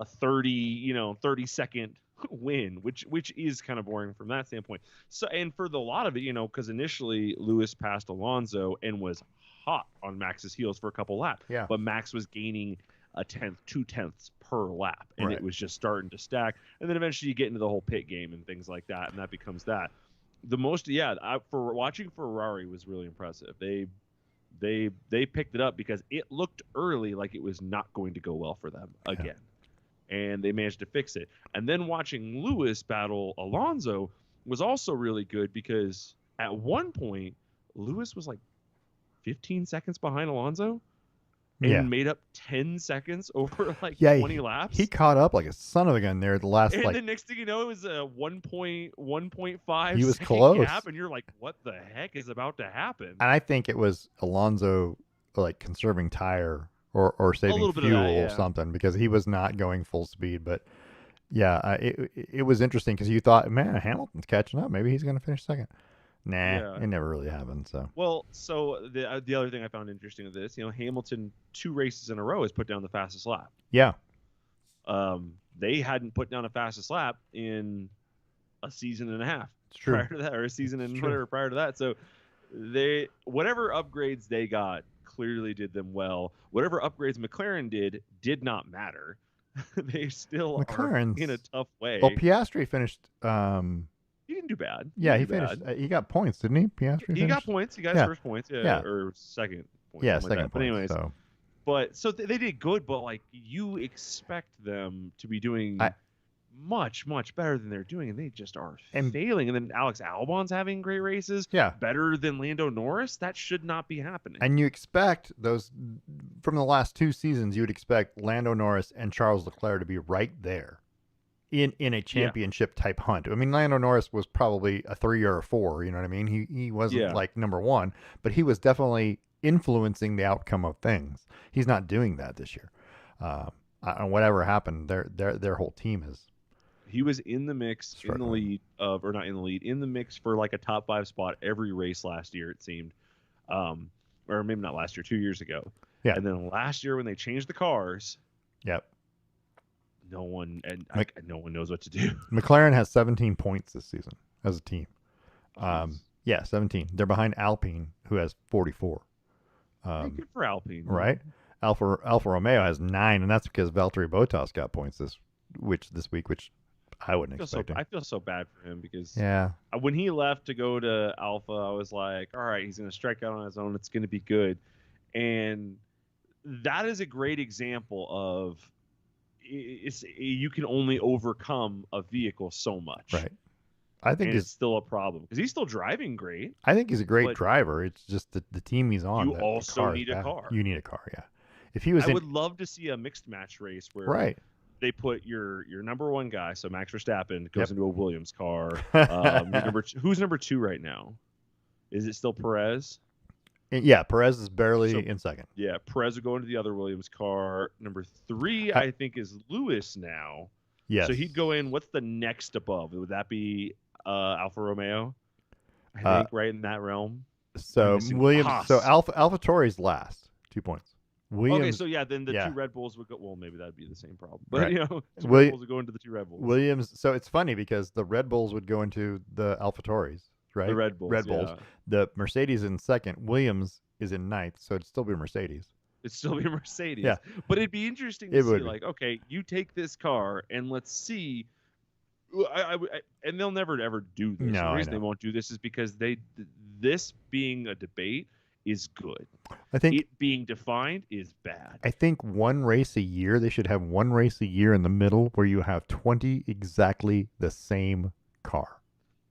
30-second win, which is kind of boring from that standpoint. So, and for the lot of it, because initially Lewis passed Alonso and was hot on Max's heels for a couple laps. Yeah. But Max was gaining a tenth, 2/10 per lap, and Right. it was just starting to stack. And then eventually you get into the whole pit game and things like that, and that becomes that. For watching Ferrari was really impressive. They picked it up because it looked early like it was not going to go well for them again. And they managed to fix it. And then watching Lewis battle Alonso was also really good because at one point Lewis was like 15 seconds behind Alonso and made up 10 seconds over like 20 laps. He caught up like a son of a gun there the last and the next thing you know, it was a 1.5 he was second close. gap, and you're like, what the heck is about to happen? And I think it was Alonso like conserving tire or saving fuel or something because he was not going full speed. But yeah, it was interesting because you thought, man, Hamilton's catching up. Maybe he's going to finish second. Nah, it never really happened. So the other thing I found interesting of this, Hamilton 2 races in a row has put down the fastest lap. Yeah. They hadn't put down a fastest lap in a season and a half. It's true. Prior to that, or a season and whatever prior to that. So whatever upgrades they got clearly did them well. Whatever upgrades McLaren did not matter. They still are in a tough way. Well, Piastri finished. He didn't do bad. He finished. He got points, didn't he? Piastri. He got points. He got his first points. Yeah, or second. Points, yeah, second. Like but anyways, so they did good. But like you expect them to be doing much, much better than they're doing, and they just are And failing. And then Alex Albon's having great races, yeah, better than Lando Norris. That should not be happening. and you expect those from the last 2 seasons. You would expect Lando Norris and Charles Leclerc to be right there in a Yeah, championship type hunt. I mean, Lando Norris was probably a 3 or a 4. You know what I mean? He wasn't yeah. like number 1, but he was definitely influencing the outcome of things. He's not doing that this year. Whatever happened, their whole team is He was in the mix, in the struggling. lead of, or not in the lead, in the mix for like a top 5 spot every race last year, it seemed. Or maybe not last year, 2 years ago. Yeah. And then last year when they changed the cars, Yep. no one knows what to do. McLaren has 17 points this season as a team. Jeez. Yeah, 17. They're behind Alpine, who has 44. Hey, good for Alpine, Right? Alfa Romeo has 9, and that's because Valtteri Bottas got points this week, which I wouldn't expect. I feel so bad for him because Yeah, when he left to go to Alpha, I was like, all right, he's going to strike out on his own. It's going to be good. And that is a great example of you can only overcome a vehicle so much. right. I think it's still a problem because he's still driving great. I think he's a great but driver. It's just the team he's on. You also need a car. You need a car, yeah. If he was I would love to see a mixed match race where they put your number 1 guy, so Max Verstappen, goes into a Williams car. Who's number 2 right now? Is it still Perez? Yeah, Perez is barely in second. Yeah, Perez would go into the other Williams car. Number 3, I think, is Lewis now. Yes. So he'd go in. What's the next above? Would that be Alfa Romeo? I think right in that realm. So Williams. So AlphaTauri's last, 2 points. Williams, okay, so yeah, then the 2 Red Bulls would go. Well, maybe that'd be the same problem. But right. 2 Red Bulls would go into the 2 Red Bulls. Williams. So it's funny because the Red Bulls would go into the AlphaTauris, right? The Red Bulls. Yeah. The Mercedes in second. Williams is in ninth, so it'd still be Mercedes. It'd still be a Mercedes. Yeah. But it'd be interesting to see, like, okay, you take this car and let's see. And they'll never ever do this. No, the reason they won't do this is because this being a debate is good. I think it being defined is bad. I think one race a year. They should have one race a year in the middle where you have 20 exactly the same car.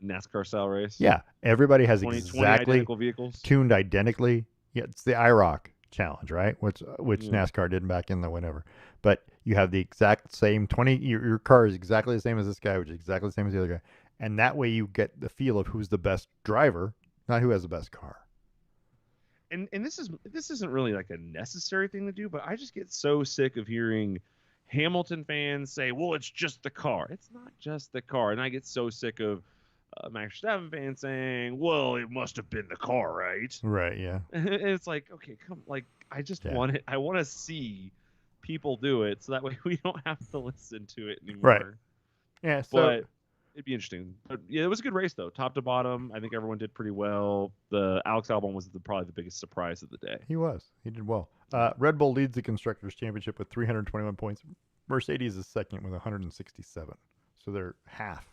NASCAR style race. Yeah, everybody has 20 exactly identical vehicles tuned identically. Yeah, it's the IROC challenge, right? Which NASCAR did back in the whenever. But you have the exact same 20. Your car is exactly the same as this guy, which is exactly the same as the other guy, and that way you get the feel of who's the best driver, not who has the best car. And this isn't really like a necessary thing to do, but I just get so sick of hearing Hamilton fans say, "Well, it's just the car." It's not just the car, and I get so sick of Max Verstappen fans saying, "Well, it must have been the car, right?" Right. Yeah. And it's like, okay, I just want it. I want to see people do it, so that way we don't have to listen to it anymore. Right. Yeah. So. But it'd be interesting. But yeah, it was a good race though, top to bottom. I think everyone did pretty well. The Alex Albon was probably the biggest surprise of the day. He did well. Red Bull leads the Constructors' Championship with 321 points. Mercedes is second with 167. So they're half.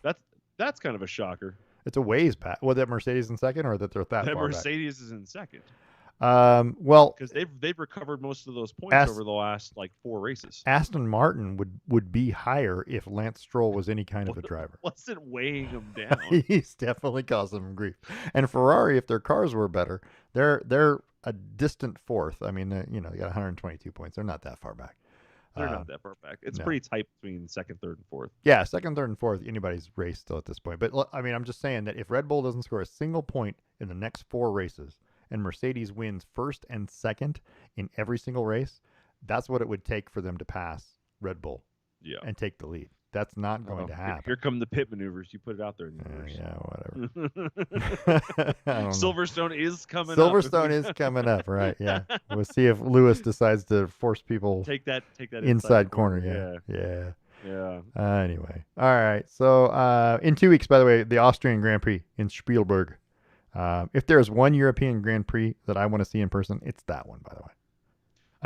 That's kind of a shocker. It's a ways back. Well, that Mercedes in second, or that they're that far Mercedes is in second. Well, because they've recovered most of those points over the last 4 races. Aston Martin would be higher if Lance Stroll was any kind of a driver. Wasn't weighing him down. He's definitely causing them grief. And Ferrari, if their cars were better, they're a distant fourth. I mean, they got 122 points. They're not that far back. They're not that far back. It's pretty tight between second, third, and fourth. Yeah, second, third, and fourth, anybody's race still at this point. But I mean, I'm just saying that if Red Bull doesn't score a single point in the next 4 races, and Mercedes wins first and second in every single race, that's what it would take for them to pass Red Bull and take the lead. That's not going to happen. Here come the pit maneuvers. You put it out there. Yeah, whatever. Silverstone is coming up. Silverstone is coming up, right? Yeah. We'll see if Lewis decides to force people take that inside corner. Yeah. Anyway. All right. So in 2 weeks, by the way, the Austrian Grand Prix in Spielberg. If there's one European Grand Prix that I want to see in person, it's that one, by the way.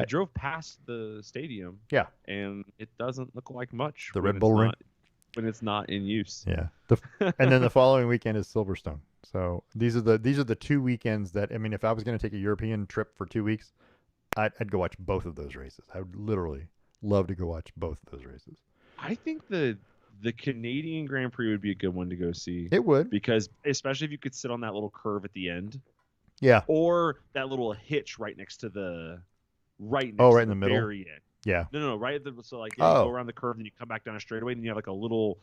I drove past the stadium. Yeah. And it doesn't look like much. The Red Bull Ring. When it's not in use. Yeah. And then the following weekend is Silverstone. So these are the 2 weekends that, I mean, if I was going to take a European trip for 2 weeks, I'd go watch both of those races. I would literally love to go watch both of those races. I think the The Canadian Grand Prix would be a good one to go see. It would. Because especially if you could sit on that little curve at the end. Yeah. Or that little hitch right next to the right to in the middle. very end. Yeah. No, right at the, so like you go around the curve and you come back down a straightaway and you have like a little,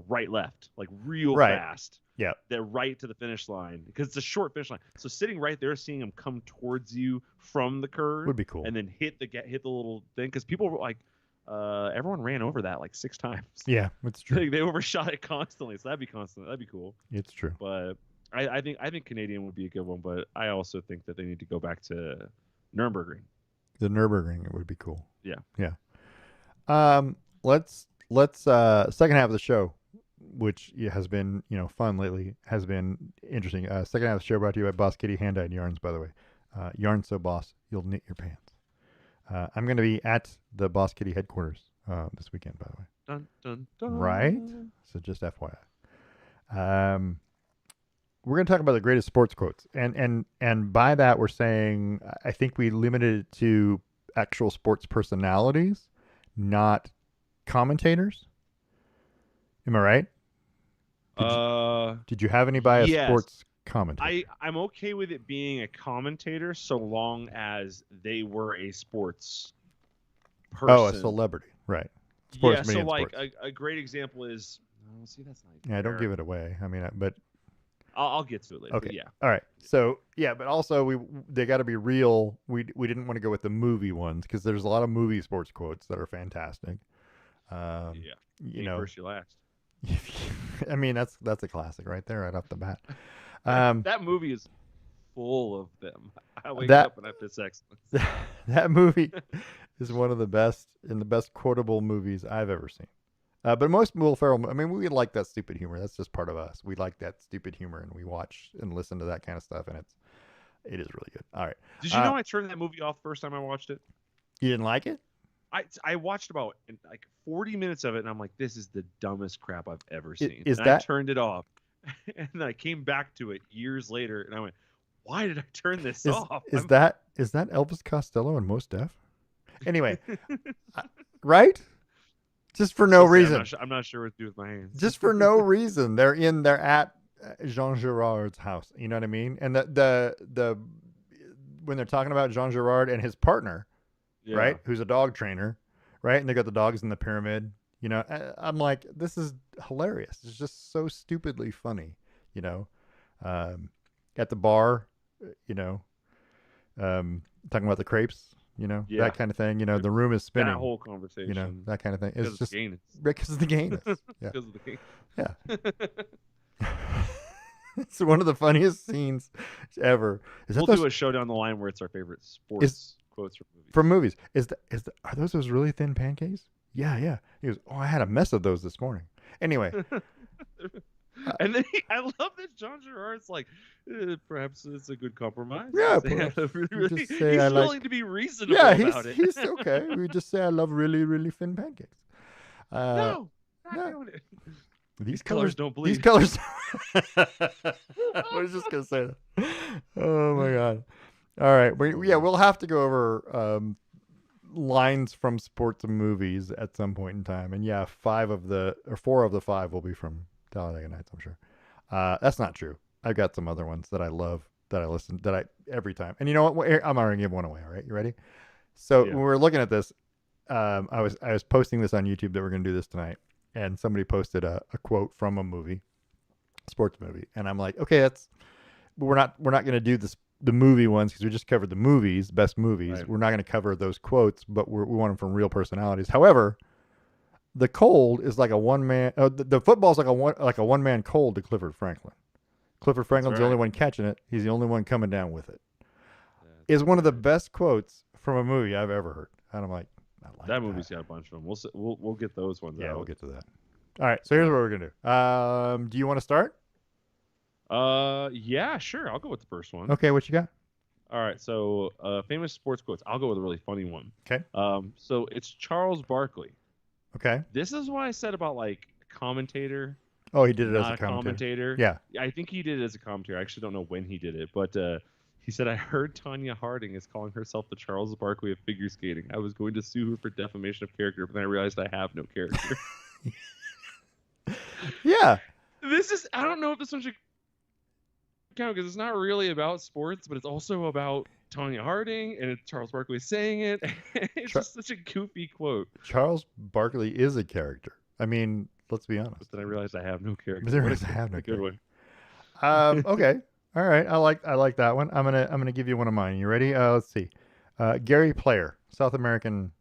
right left, like real fast. Yeah. That right to the finish line because it's a short finish line. So sitting right there, seeing them come towards you from the curve would be cool. And then hit the little thing because people were like, everyone ran over that like 6 times. Yeah, it's true. They overshot it constantly, so that'd be constant. That'd be cool. It's true. But I think Canadian would be a good one, but I also think that they need to go back to Nürburgring. The Nürburgring would be cool. Yeah. Yeah. Let's second half of the show, which has been fun lately, has been interesting. Second half of the show brought to you by Boss Kitty Hand-Dyed Yarns, by the way. Yarn so boss, you'll knit your pants. I'm going to be at the Boss Kitty headquarters this weekend, by the way. Dun, dun, dun. Right? So just FYI. We're going to talk about the greatest sports quotes. And by that, we're saying, I think we limited it to actual sports personalities, not commentators. Am I right? Did you have any biased sports commentator? I'm okay with it being a commentator so long as they were a sports person. Oh, a celebrity. Right. Sports so like a great example is, see, that's not yeah, don't give it away. I mean, but I'll get to it later. Okay. Yeah. All right. So yeah, but also they got to be real. We didn't want to go with the movie ones because there's a lot of movie sports quotes that are fantastic. Yeah. First, you last. I mean, that's a classic right there, right off the bat. That movie is full of them. I wake up and I have this excellence. That movie is one of the best quotable movies I've ever seen. But most Will Ferrell, I mean, we like that stupid humor. That's just part of us. We like that stupid humor, and we watch and listen to that kind of stuff, and it is really good. All right. Did you know I turned that movie off the first time I watched it? You didn't like it? I watched about like 40 minutes of it, and I'm like, this is the dumbest crap I've ever seen. I turned it off, and then I came back to it years later, and I went, why did I turn this off? Is that Elvis Costello and Mos Def? Anyway, right? Just for no reason. I'm not sure what to do with my hands. Just for no reason. They're at Jean Girard's house. You know what I mean? And the when they're talking about Jean Girard and his partner, right, who's a dog trainer, right, and they got the dogs in the pyramid. I'm like, this is hilarious. It's just so stupidly funny. At the bar, talking about the crepes. That kind of thing. The room is spinning. That whole conversation. That kind of thing. It's just because of the gayness. Yeah. Because of the gayness. Yeah. It's one of the funniest scenes ever. We'll do a show down the line where it's our favorite sports quotes from movies. Are those really thin pancakes? Yeah. He goes, oh, I had a mess of those this morning. Anyway. And then I love that Jean Girard's like, perhaps it's a good compromise. Yeah, he's willing to be reasonable about it. He's okay. We just say I love really, really thin pancakes. No, not doing it. These colors don't bleed. These colors. I was just gonna say that. Oh my god! All right, we'll have to go over lines from sports and movies at some point in time, and 4 of the 5 will be from Talladega Nights, I'm sure. That's not true. I've got some other ones that I love, that I listen, every time. And you know what? I'm already giving one away. All right, you ready? So when we were looking at this, I was posting this on YouTube that we're going to do this tonight, and somebody posted a quote from a movie, sports movie, and I'm like, okay, we're not going to do the movie ones because we just covered the movies, best movies. Right. We're not going to cover those quotes, but we want them from real personalities. However, the cold is like a one-man. The football's like a one-man cold to Clifford Franklin. Clifford Franklin's the only one catching it. He's the only one coming down with it. Is one of the best quotes from a movie I've ever heard. And I'm like, I like that. Movie's got a bunch of them. We'll get those ones. Yeah, we'll get to that. All right. So here's what we're gonna do. Do you want to start? Yeah, sure. I'll go with the first one. Okay. What you got? All right. So, famous sports quotes. I'll go with a really funny one. Okay. So it's Charles Barkley. Okay. This is what I said about like commentator. Oh, he did it as a commentator. Yeah. I think he did it as a commentator. I actually don't know when he did it, but he said, I heard Tanya Harding is calling herself the Charles Barkley of figure skating. I was going to sue her for defamation of character, but then I realized I have no character. Yeah. This is, I don't know if this one should count because it's not really about sports, but it's also about Tanya Harding and it's Charles Barkley saying it. It's Char- just such a goofy quote. Charles Barkley is a character. I mean, let's be honest. But then I realized I have no character. There What is, I have no a good character. one. Okay. All right. I like that one. I'm gonna give you one of mine. You ready? Let's see. Gary Player, South African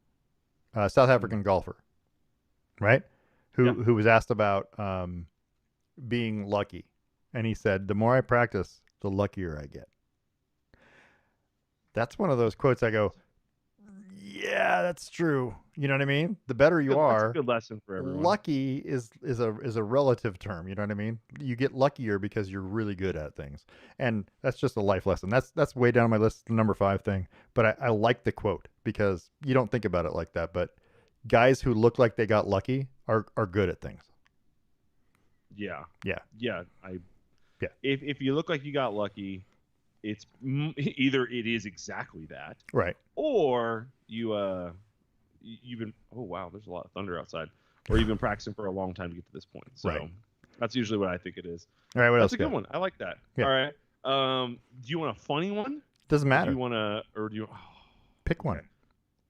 golfer, right? Who Yeah. who was asked about being lucky, and he said, "The more I practice, the luckier I get." That's one of those quotes I go, "Yeah, that's true." You know what I mean? The better you That's a are, good lesson for everyone. lucky is a relative term. You know what I mean? You get luckier because you're really good at things, and that's just a life lesson. That's way down my list, the number 5 thing. But I like the quote because you don't think about it like that. But guys who look like they got lucky are good at things. Yeah. Yeah. Yeah. Yeah. If you look like you got lucky, it's either it is exactly that, Right. or you've been, oh wow, there's a lot of thunder outside, or you've been practicing for a long time to get to this point. So Right. that's usually what I think it is. All right. What else? That's a good one. I like that. Yeah. All right. Do you want a funny one? Doesn't Do matter. you want to, or do you? Pick one.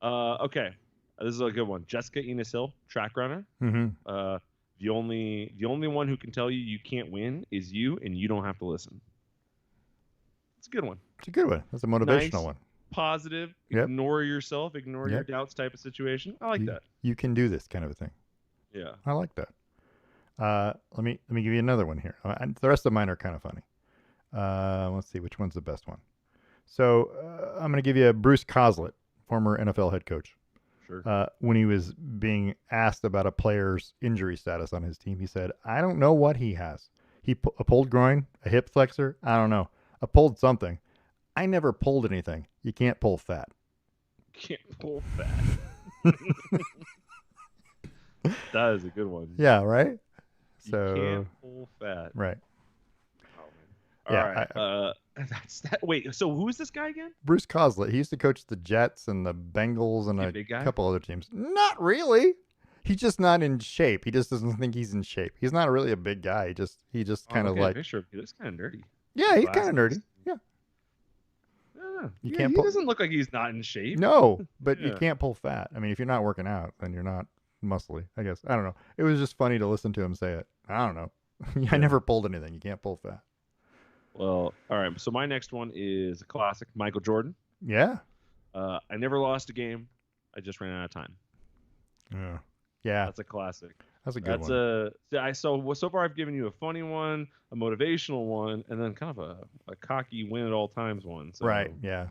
Okay. This is a good one. Jessica Enos Hill, track runner. Mm-hmm. The only one who can tell you you can't win is you, and you don't have to listen. It's a good one. It's a good one. That's a motivational Nice. one. Positive. Yep. Ignore yourself. Ignore your Yep. doubts type of situation. I like you, that. You can do this kind of a thing. Yeah. I like that. Let me give you another one here. The rest of mine are kind of funny. Let's see which one's the best one. So I'm going to give you Bruce Coslett, former NFL head coach. Sure. When he was being asked about a player's injury status on his team, he said, "I don't know what he has. A pulled groin, a hip flexor, I don't know. I pulled something. I never pulled anything. You can't pull fat." Can't pull fat. That is a good one. Yeah, right? You So, can't pull fat. right. Oh, man. All Yeah, right. That's that. Wait. So who is this guy again? Bruce Coslett, he used to coach the Jets and the Bengals and He a a big guy? couple other teams. Not really. He's just not in shape. He just doesn't think he's in shape. He's not really a big guy. He just kind of Okay, like, picture. He looks kind of nerdy. yeah, he's kind of nerdy. Glasses. Yeah. Yeah. You Yeah, can't he pull- doesn't look like he's not in shape. No, but you Yeah. can't pull fat. I mean, if you're not working out, then you're not muscly, I guess. I don't know. It was just funny to listen to him say it. I don't know. I never pulled anything. You can't pull fat. Well, all right. So my next one is a classic, Michael Jordan. Yeah. I never lost a game. I just ran out of time. Yeah. Yeah. That's a classic. That's a good That's one. so far I've given you a funny one, a motivational one, and then kind of a cocky win at all times one. So Right. Yeah.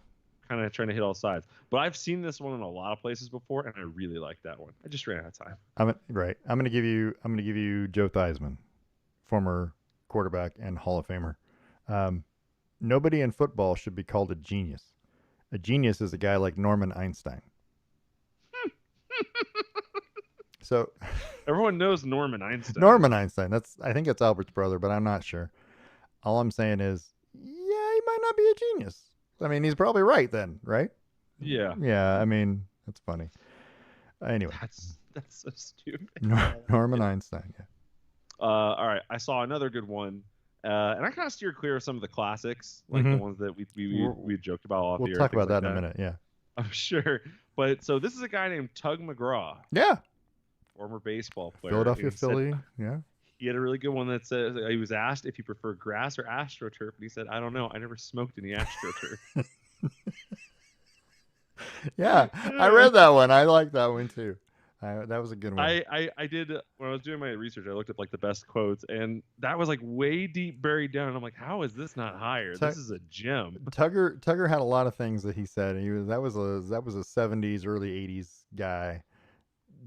kind of trying to hit all sides. But I've seen this one in a lot of places before, and I really like that one. I just ran out of time. Right. I'm gonna give you Joe Theismann, former quarterback and Hall of Famer. Nobody in football should be called a genius. A genius is a guy like Norman Einstein. So Everyone knows Norman Einstein. Norman Einstein. I think it's Albert's brother, but I'm not sure. All I'm saying is, yeah, he might not be a genius. I mean, he's probably right then, right? Yeah. Yeah. I mean, that's funny. Anyway, That's so stupid. Norman Einstein. Yeah. All right. I saw another good one. And I kind of steered clear of some of the classics, like the ones that we joked about off We'll here. talk things about like that in a minute. Yeah. I'm sure. But so this is a guy named Tug McGraw, Yeah. former baseball player. Philadelphia who said- Philly. Yeah. He had a really good one that says he was asked if he preferred grass or AstroTurf, and he said, "I don't know. I never smoked any AstroTurf." Yeah. I read that one. I like that one too. That was a good one. I did when I was doing my research. I looked up like the best quotes, and that was like way deep buried down. And I'm like, how is this not higher? This is a gem. Tugger had a lot of things that he said. That was a 70s, early 80s guy.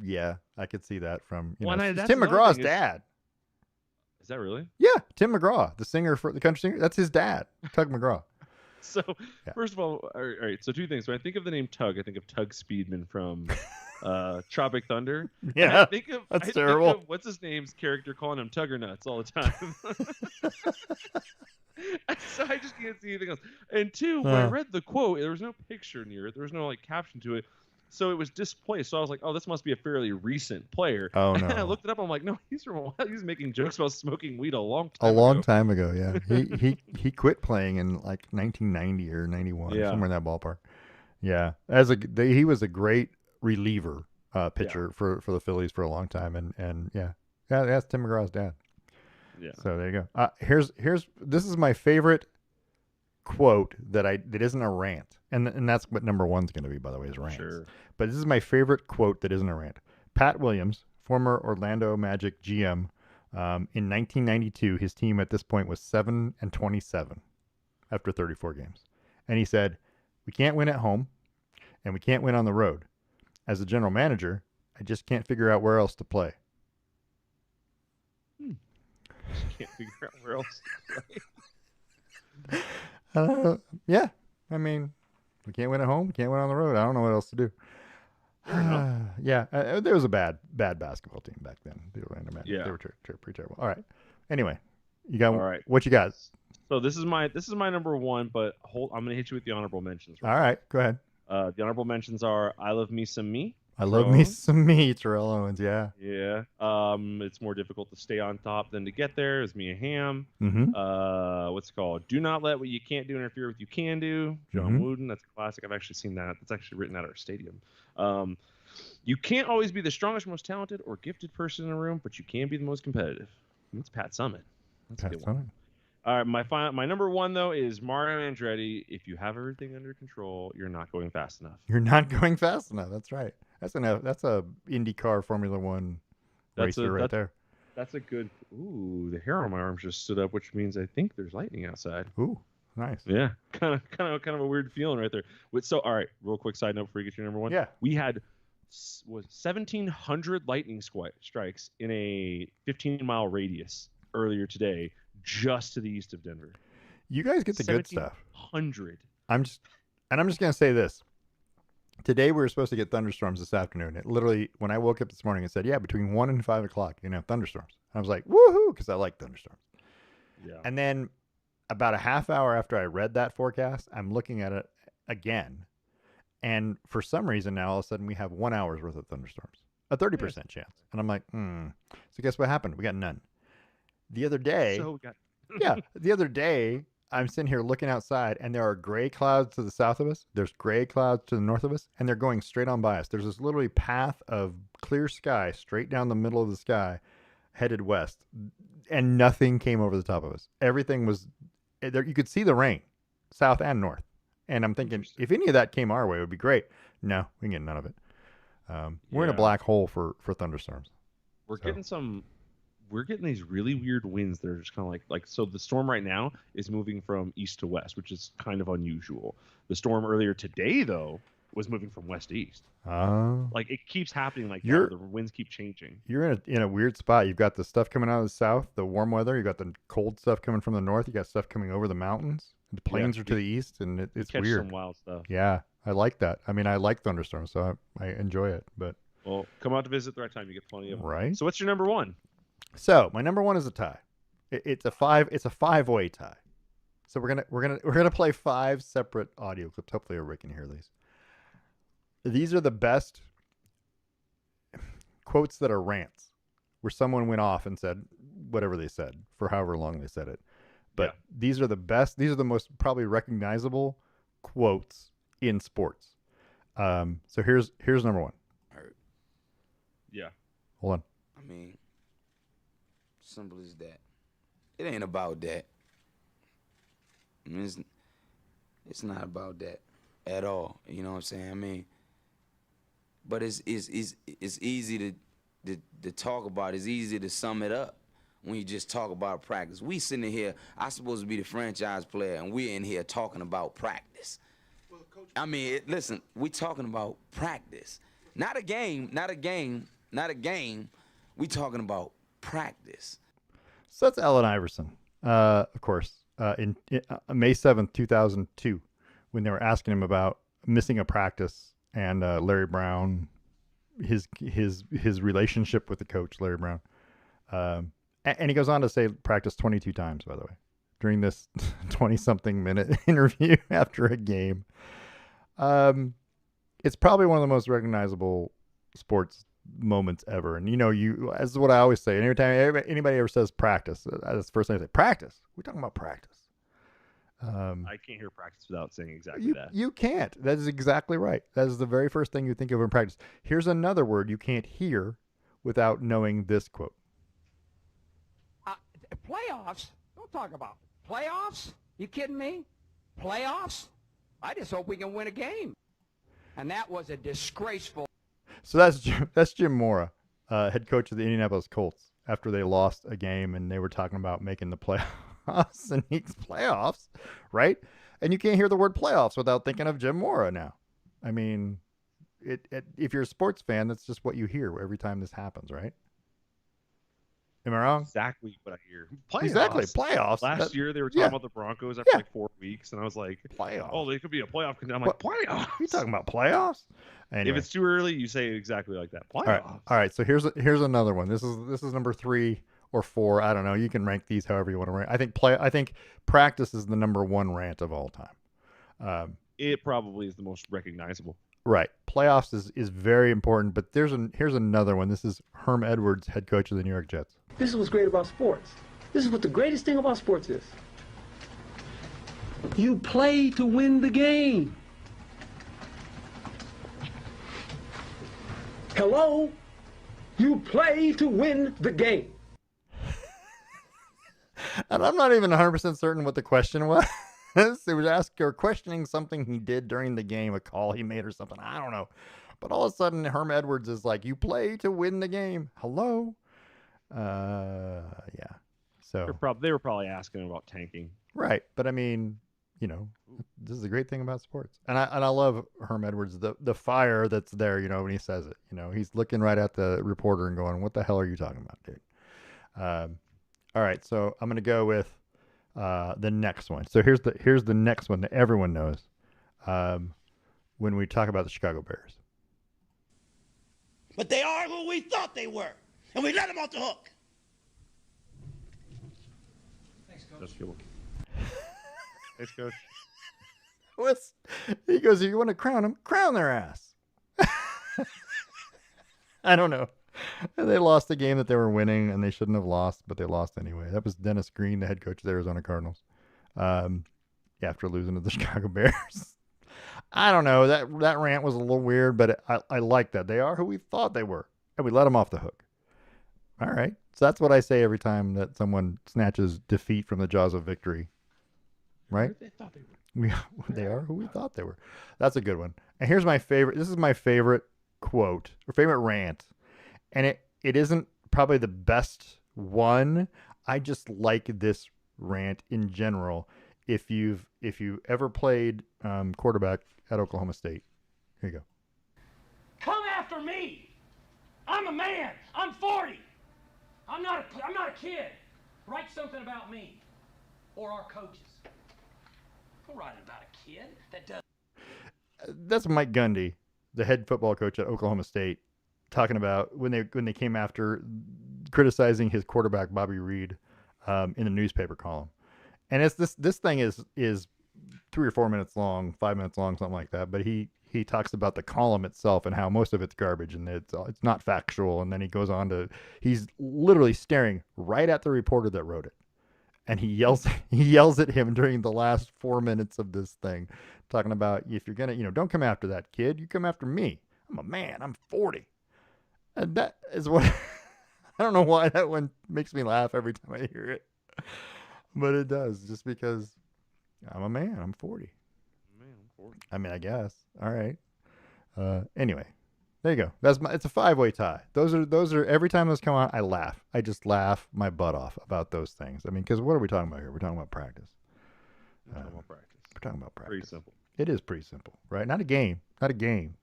Yeah, I could see that from That's Tim another McGraw's thing is- dad. Is that really? Yeah, Tim McGraw, the singer for the country singer. That's his dad, Tug McGraw. So Yeah. first of all right. So two things. When I think of the name Tug, I think of Tug Speedman from Tropic Thunder. And Yeah, I think of, that's I terrible. Think of what's his name's character calling him Tugger Nuts all the time. So I just can't see anything else. And two, when I read the quote, there was no picture near it. There was no like caption to it. So it was displaced. So I was like, oh, this must be a fairly recent player. Oh And I no. looked it up. I'm like, no, he's from a while. He's making jokes about smoking weed a long A time long ago. time ago, yeah. He quit playing in like 1990 or 91 or Yeah. somewhere in that ballpark. Yeah. He was a great reliever Yeah. pitcher for the Phillies for a long time, and yeah. Yeah, that's Tim McGraw's dad. Yeah. So there you go. Here's this is my favorite quote that isn't a rant, and that's what number one's going to be, by the way, is rants. Sure. But this is my favorite quote that isn't a rant. Pat Williams, former Orlando Magic GM, in 1992, his team at this point was 7-27 after 34 games, and he said, "We can't win at home, and we can't win on the road. As a general manager, I just can't figure out where else to play." Can't figure out where else to play. Yeah, I mean, we can't win at home, we can't win on the road. I don't know what else to do. Yeah, there was a bad basketball team back then. The Orlando Magic. Yeah. They were pretty terrible. All right. Anyway, you got All right. what you got? So this is my number one, but I'm gonna hit you with the honorable mentions. All right, go ahead. The honorable mentions are I Love Me Some Me. I love me some me, Terrell Owens. Yeah. Yeah. It's more difficult to stay on top than to get there. Is Mia Hamm. Mm-hmm. What's it called? Do Not Let What You Can't Do Interfere With You Can Do. John Wooden. That's a classic. I've actually seen that. That's actually written at our stadium. You can't always be the strongest, most talented, or gifted person in a room, but you can be the most competitive. That's Pat Summitt. That's a good one. All right, my number one though is Mario Andretti. If you have everything under control, you're not going fast enough. You're not going fast enough. That's right. That's a IndyCar Formula One racer right there. That's a good. Ooh, the hair on my arm just stood up, which means I think there's lightning outside. Ooh, nice. Yeah, kind of a weird feeling right there. So, all right, real quick side note before you get your number one. Yeah, we had 1,700 lightning strikes in a 15-mile radius earlier today, just to the east of Denver. You guys get the good stuff. 1,700. I'm just gonna say this. Today we were supposed to get thunderstorms this afternoon. It literally, when I woke up this morning, it said, "Yeah, between 1 and 5 o'clock, you're gonna have thunderstorms." I was like, "Woohoo!" because I like thunderstorms. Yeah. And then about a half hour after I read that forecast, I'm looking at it again, and for some reason now all of a sudden we have 1 hour's worth of thunderstorms, a 30% chance, and I'm like, So guess what happened? We got none. The other day, the other day, I'm sitting here looking outside, and there are gray clouds to the south of us. There's gray clouds to the north of us, and they're going straight on by us. There's this literally path of clear sky straight down the middle of the sky, headed west, and nothing came over the top of us. Everything was there. You could see the rain, south and north. And I'm thinking, if any of that came our way, it would be great. No, we can get none of it. We're in a black hole for thunderstorms. We're getting these really weird winds that are just kind of like so the storm right now is moving from east to west, which is kind of unusual. The storm earlier today though was moving from west to east. Like it keeps happening like that. The winds keep changing. You're in a weird spot. You've got the stuff coming out of the south, the warm weather. You got the cold stuff coming from the north. You got stuff coming over the mountains. The plains are to the east, and it's catch weird. Some wild stuff. Yeah, I like that. I mean, I like thunderstorms, so I enjoy it. But well, come out to visit the right time. You get plenty of them. Right. So what's your number one? So my number one is a tie. It's a 5-way tie. So we're gonna play 5 separate audio clips. Hopefully, Rick can hear these. These are the best quotes that are rants, where someone went off and said whatever they said for however long they said it. But these are the best. These are the most probably recognizable quotes in sports. So here's number one. Yeah. Hold on. I mean, simple as that. It ain't about that. I mean, it's not about that at all. You know what I'm saying? I mean, but it's easy to talk about. It's easy to sum it up when you just talk about practice. We sitting here, I'm supposed to be the franchise player, and we're in here talking about practice. Well, Coach, I mean, listen, we talking about practice. Not a game. We talking about practice. So that's Allen Iverson, of course, in May 7th, 2002, when they were asking him about missing a practice and Larry Brown, his relationship with the coach, Larry Brown. And he goes on to say practice 22 times, by the way, during this 20-something minute interview after a game. It's It's probably one of the most recognizable sports moments ever. And as what I always say, anytime anybody ever says practice, that's the first thing I say. Practice. We're talking about practice. I can't hear practice without saying exactly that. You can't. That is exactly right. That is the very first thing you think of in practice. Here's another word you can't hear without knowing this quote. Playoffs? Don't talk about playoffs. You kidding me? Playoffs? I just hope we can win a game. And that was a disgraceful. So that's Jim Mora, head coach of the Indianapolis Colts, after they lost a game and they were talking about making the playoffs and he's playoffs, right? And you can't hear the word playoffs without thinking of Jim Mora now. I mean, if you're a sports fan, that's just what you hear every time this happens, right? Am I wrong? Exactly what I hear. Playoffs. Exactly, playoffs. Last year they were talking about the Broncos after like 4 weeks, and I was like, playoffs. Oh, they could be a playoff contender. I'm like, playoffs? Are you talking about playoffs? Anyway. If it's too early, you say it exactly like that. Playoffs. All right. So here's another one. This is number 3 or 4. I don't know. You can rank these however you want to rank. I think practice is the number 1 rant of all time. It probably is the most recognizable. Right. Playoffs is very important, but here's another one. This is Herm Edwards, head coach of the New York Jets. This is what's great about sports. This is what the greatest thing about sports is. You play to win the game. Hello? You play to win the game. And I'm not even 100% certain what the question was. It was asking or questioning something he did during the game, a call he made or something. I don't know. But all of a sudden, Herm Edwards is like, you play to win the game. Hello? Yeah. So they were probably asking about tanking. Right. But I mean, this is the great thing about sports. And I love Herm Edwards, the fire that's there, when he says it. He's looking right at the reporter and going, what the hell are you talking about, dude? All right, so I'm gonna go with the next one. So here's the next one that everyone knows. When we talk about the Chicago Bears. But they are who we thought they were, and we let them off the hook. Thanks, Coach. Thanks, Coach. He goes, if you want to crown them, crown their ass. I don't know. They lost the game that they were winning, and they shouldn't have lost, but they lost anyway. That was Dennis Green, the head coach of the Arizona Cardinals, after losing to the Chicago Bears. I don't know. That rant was a little weird, but I like that. They are who we thought they were, and we let them off the hook. All right. So that's what I say every time that someone snatches defeat from the jaws of victory. Right? They thought they were. They are who we thought they were. That's a good one. And here's my favorite. This is my favorite quote or favorite rant. And it isn't probably the best one. I just like this rant in general. If you ever played quarterback at Oklahoma State, here you go. Come after me. I'm a man. I'm 40. I'm not a kid. Write something about me or our coaches. Don't write about a kid that does. That's Mike Gundy, the head football coach at Oklahoma State, talking about when they came after criticizing his quarterback Bobby Reed in the newspaper column. And it's this thing is 3 or 4 minutes long, 5 minutes long, something like that. But he talks about the column itself and how most of it's garbage and it's not factual. And then he goes on to he's literally staring right at the reporter that wrote it, and he yells at him during the last 4 minutes of this thing, talking about if you're gonna don't come after that kid, you come after me. I'm a man. I'm 40, and that is what I don't know why that one makes me laugh every time I hear it. But it does, just because I'm a man. I'm 40. Man, I'm 40. I mean, I guess. All right. Anyway, there you go. It's a 5-way tie. Those are every time those come out, I laugh. I just laugh my butt off about those things. I mean, because what are we talking about here? We're talking about practice. We're talking about practice. We're talking about practice. Pretty simple. It is pretty simple, right? Not a game. Not a game.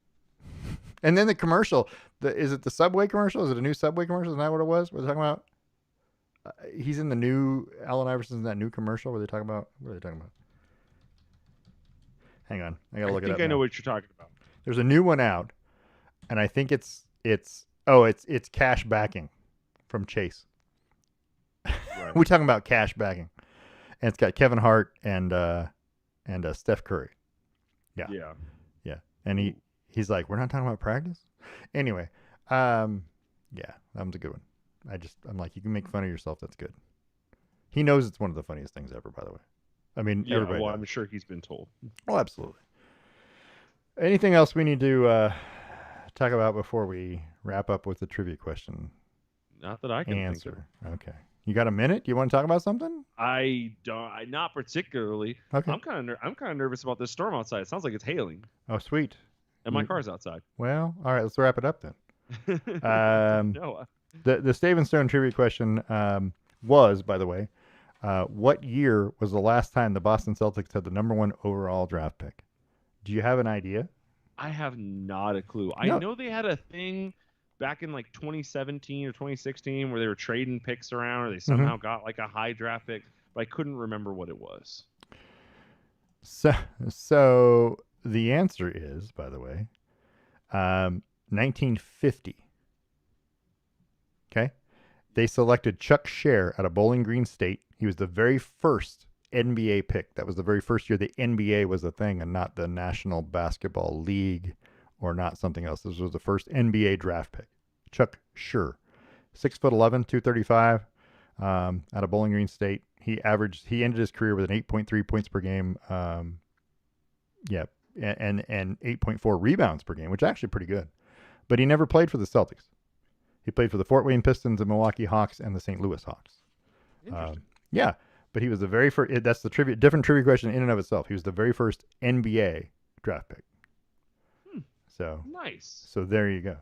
And then the commercial. Is it the Subway commercial? Is it a new Subway commercial? Isn't that what it was? What are they talking about? He's in the new Allen Iverson's in that new commercial where they talk about what are they talking about? Hang on, I gotta look it up. I think I know what you're talking about. There's a new one out, and I think it's cash backing from Chase. Right. We're talking about cash backing, and it's got Kevin Hart and Steph Curry. Yeah. Yeah. Yeah, and He's like, we're not talking about practice? Anyway, yeah, that was a good one. I'm like, you can make fun of yourself. That's good. He knows it's one of the funniest things ever, by the way. I mean, Yeah, everybody well, knows. I'm sure he's been told. Oh, absolutely. Anything else we need to talk about before we wrap up with the trivia question Not that I can answer? Okay. You got a minute? You want to talk about something? I don't. Not particularly. Okay. I'm kind of nervous about this storm outside. It sounds like it's hailing, Oh, sweet. and my car's outside. Well, all right. Let's wrap it up then. No. The Stave and Stone trivia question was, by the way, what year was the last time the Boston Celtics had the #1 overall draft pick? Do you have an idea? I have not a clue. No. I know they had a thing back in like 2017 or 2016 where they were trading picks around, or they somehow got like a high draft pick, but I couldn't remember what it was. So the answer is, by the way, 1950. Okay. They selected Chuck Scher out of Bowling Green State. He was the very first NBA pick. That was the very first year the NBA was a thing and not the National Basketball League or not something else. This was the first NBA draft pick. Chuck Scher, 6'11", 235, out of Bowling Green State. He ended his career with an 8.3 points per game. And 8.4 rebounds per game, which is actually pretty good. But he never played for the Celtics. He played for the Fort Wayne Pistons, the Milwaukee Hawks, and the St. Louis Hawks. Yeah, but he was the very first. That's the different trivia question in and of itself. He was the very first NBA draft pick. So Nice. So there you go.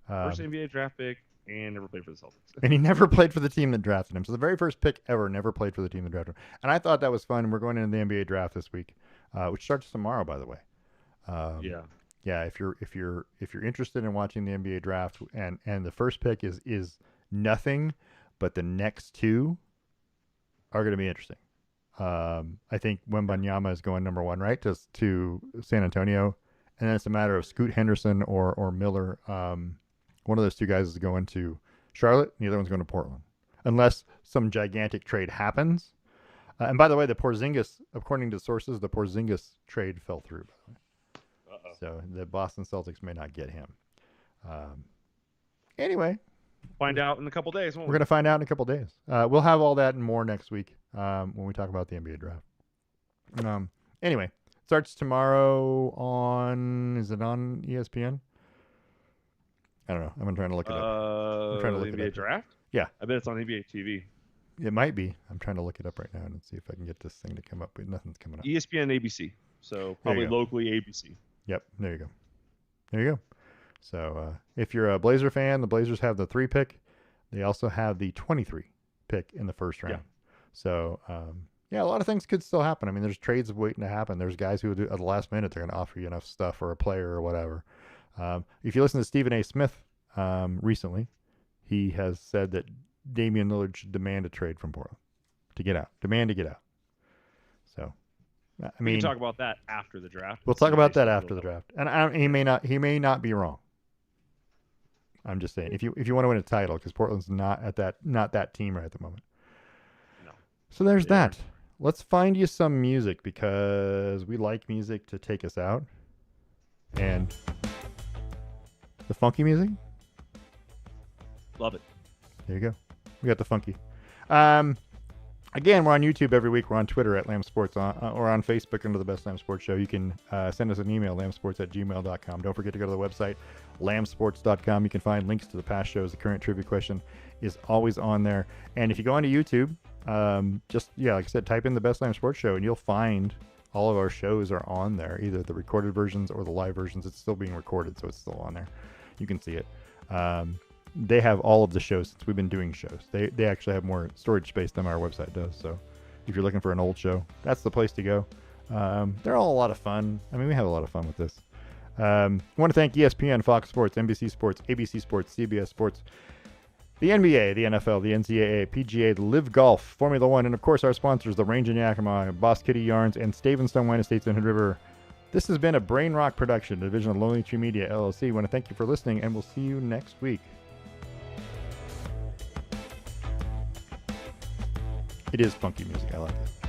First NBA draft pick and never played for the Celtics. And he never played for the team that drafted him. So the very first pick ever never played for the team that drafted him. And I thought that was fun. We're going into the NBA draft this week, which starts tomorrow, by the way. Yeah, if you're interested in watching the NBA draft, and the first pick is nothing, but the next two are going to be interesting. I think Wembanyama is going #1, right, to San Antonio, and then it's a matter of Scoot Henderson or Miller. One of those two guys is going to Charlotte, and the other one's going to Portland, unless some gigantic trade happens. And by the way, the Porzingis, according to sources, the Porzingis trade fell through. By the way. So the Boston Celtics may not get him. Anyway. Find out in a couple days. We're going to find out in a couple days. We'll have all that and more next week when we talk about the NBA draft. Anyway, it starts tomorrow is it on ESPN? I don't know. I'm trying to look it up. I'm trying to look the it NBA up. draft? Yeah. I bet it's on NBA TV. It might be. I'm trying to look it up right now and see if I can get this thing to come up, but nothing's coming up. ESPN, ABC. So probably locally ABC. Yep, there you go. There you go. So if you're a Blazer fan, the Blazers have the 3 pick. They also have the 23 pick in the first round. Yeah. So, a lot of things could still happen. I mean, there's trades waiting to happen. There's guys who at the last minute, they're going to offer you enough stuff or a player or whatever. If you listen to Stephen A. Smith recently, he has said that Damian Lillard should demand a trade from Portland to get out. Demand to get out. So, I mean, we can talk about that after the draft. We'll talk about that after the draft. And he may not be wrong. I'm just saying, if you want to win a title, because Portland's not that team right at the moment. No. So there's that. Let's find you some music because we like music to take us out. And the funky music. Love it. There you go. We got the funky. Again, we're on YouTube every week. We're on Twitter at Lamm Sports, or on Facebook under the Best Lamm Sports Show. You can send us an email, lammsports@gmail.com. Don't forget to go to the website, lammsports.com. You can find links to the past shows. The current trivia question is always on there. And if you go onto YouTube, like I said, type in the Best Lamm Sports Show, and you'll find all of our shows are on there, either the recorded versions or the live versions. It's still being recorded, so it's still on there. You can see it. They have all of the shows since we've been doing shows. They actually have more storage space than our website does. So if you're looking for an old show, that's the place to go. They're all a lot of fun. I mean, we have a lot of fun with this. I want to thank ESPN, Fox Sports, NBC Sports, ABC Sports, CBS Sports, the NBA, the NFL, the NCAA, PGA, the Live Golf, Formula One, and of course our sponsors, the Range in Yakima, Boss Kitty Yarns, and Stave and Stone Wine Estates in Hood River. This has been a Brain Rock production, a division of Lonely Tree Media, LLC. I want to thank you for listening, and we'll see you next week. It is funky music. I like it.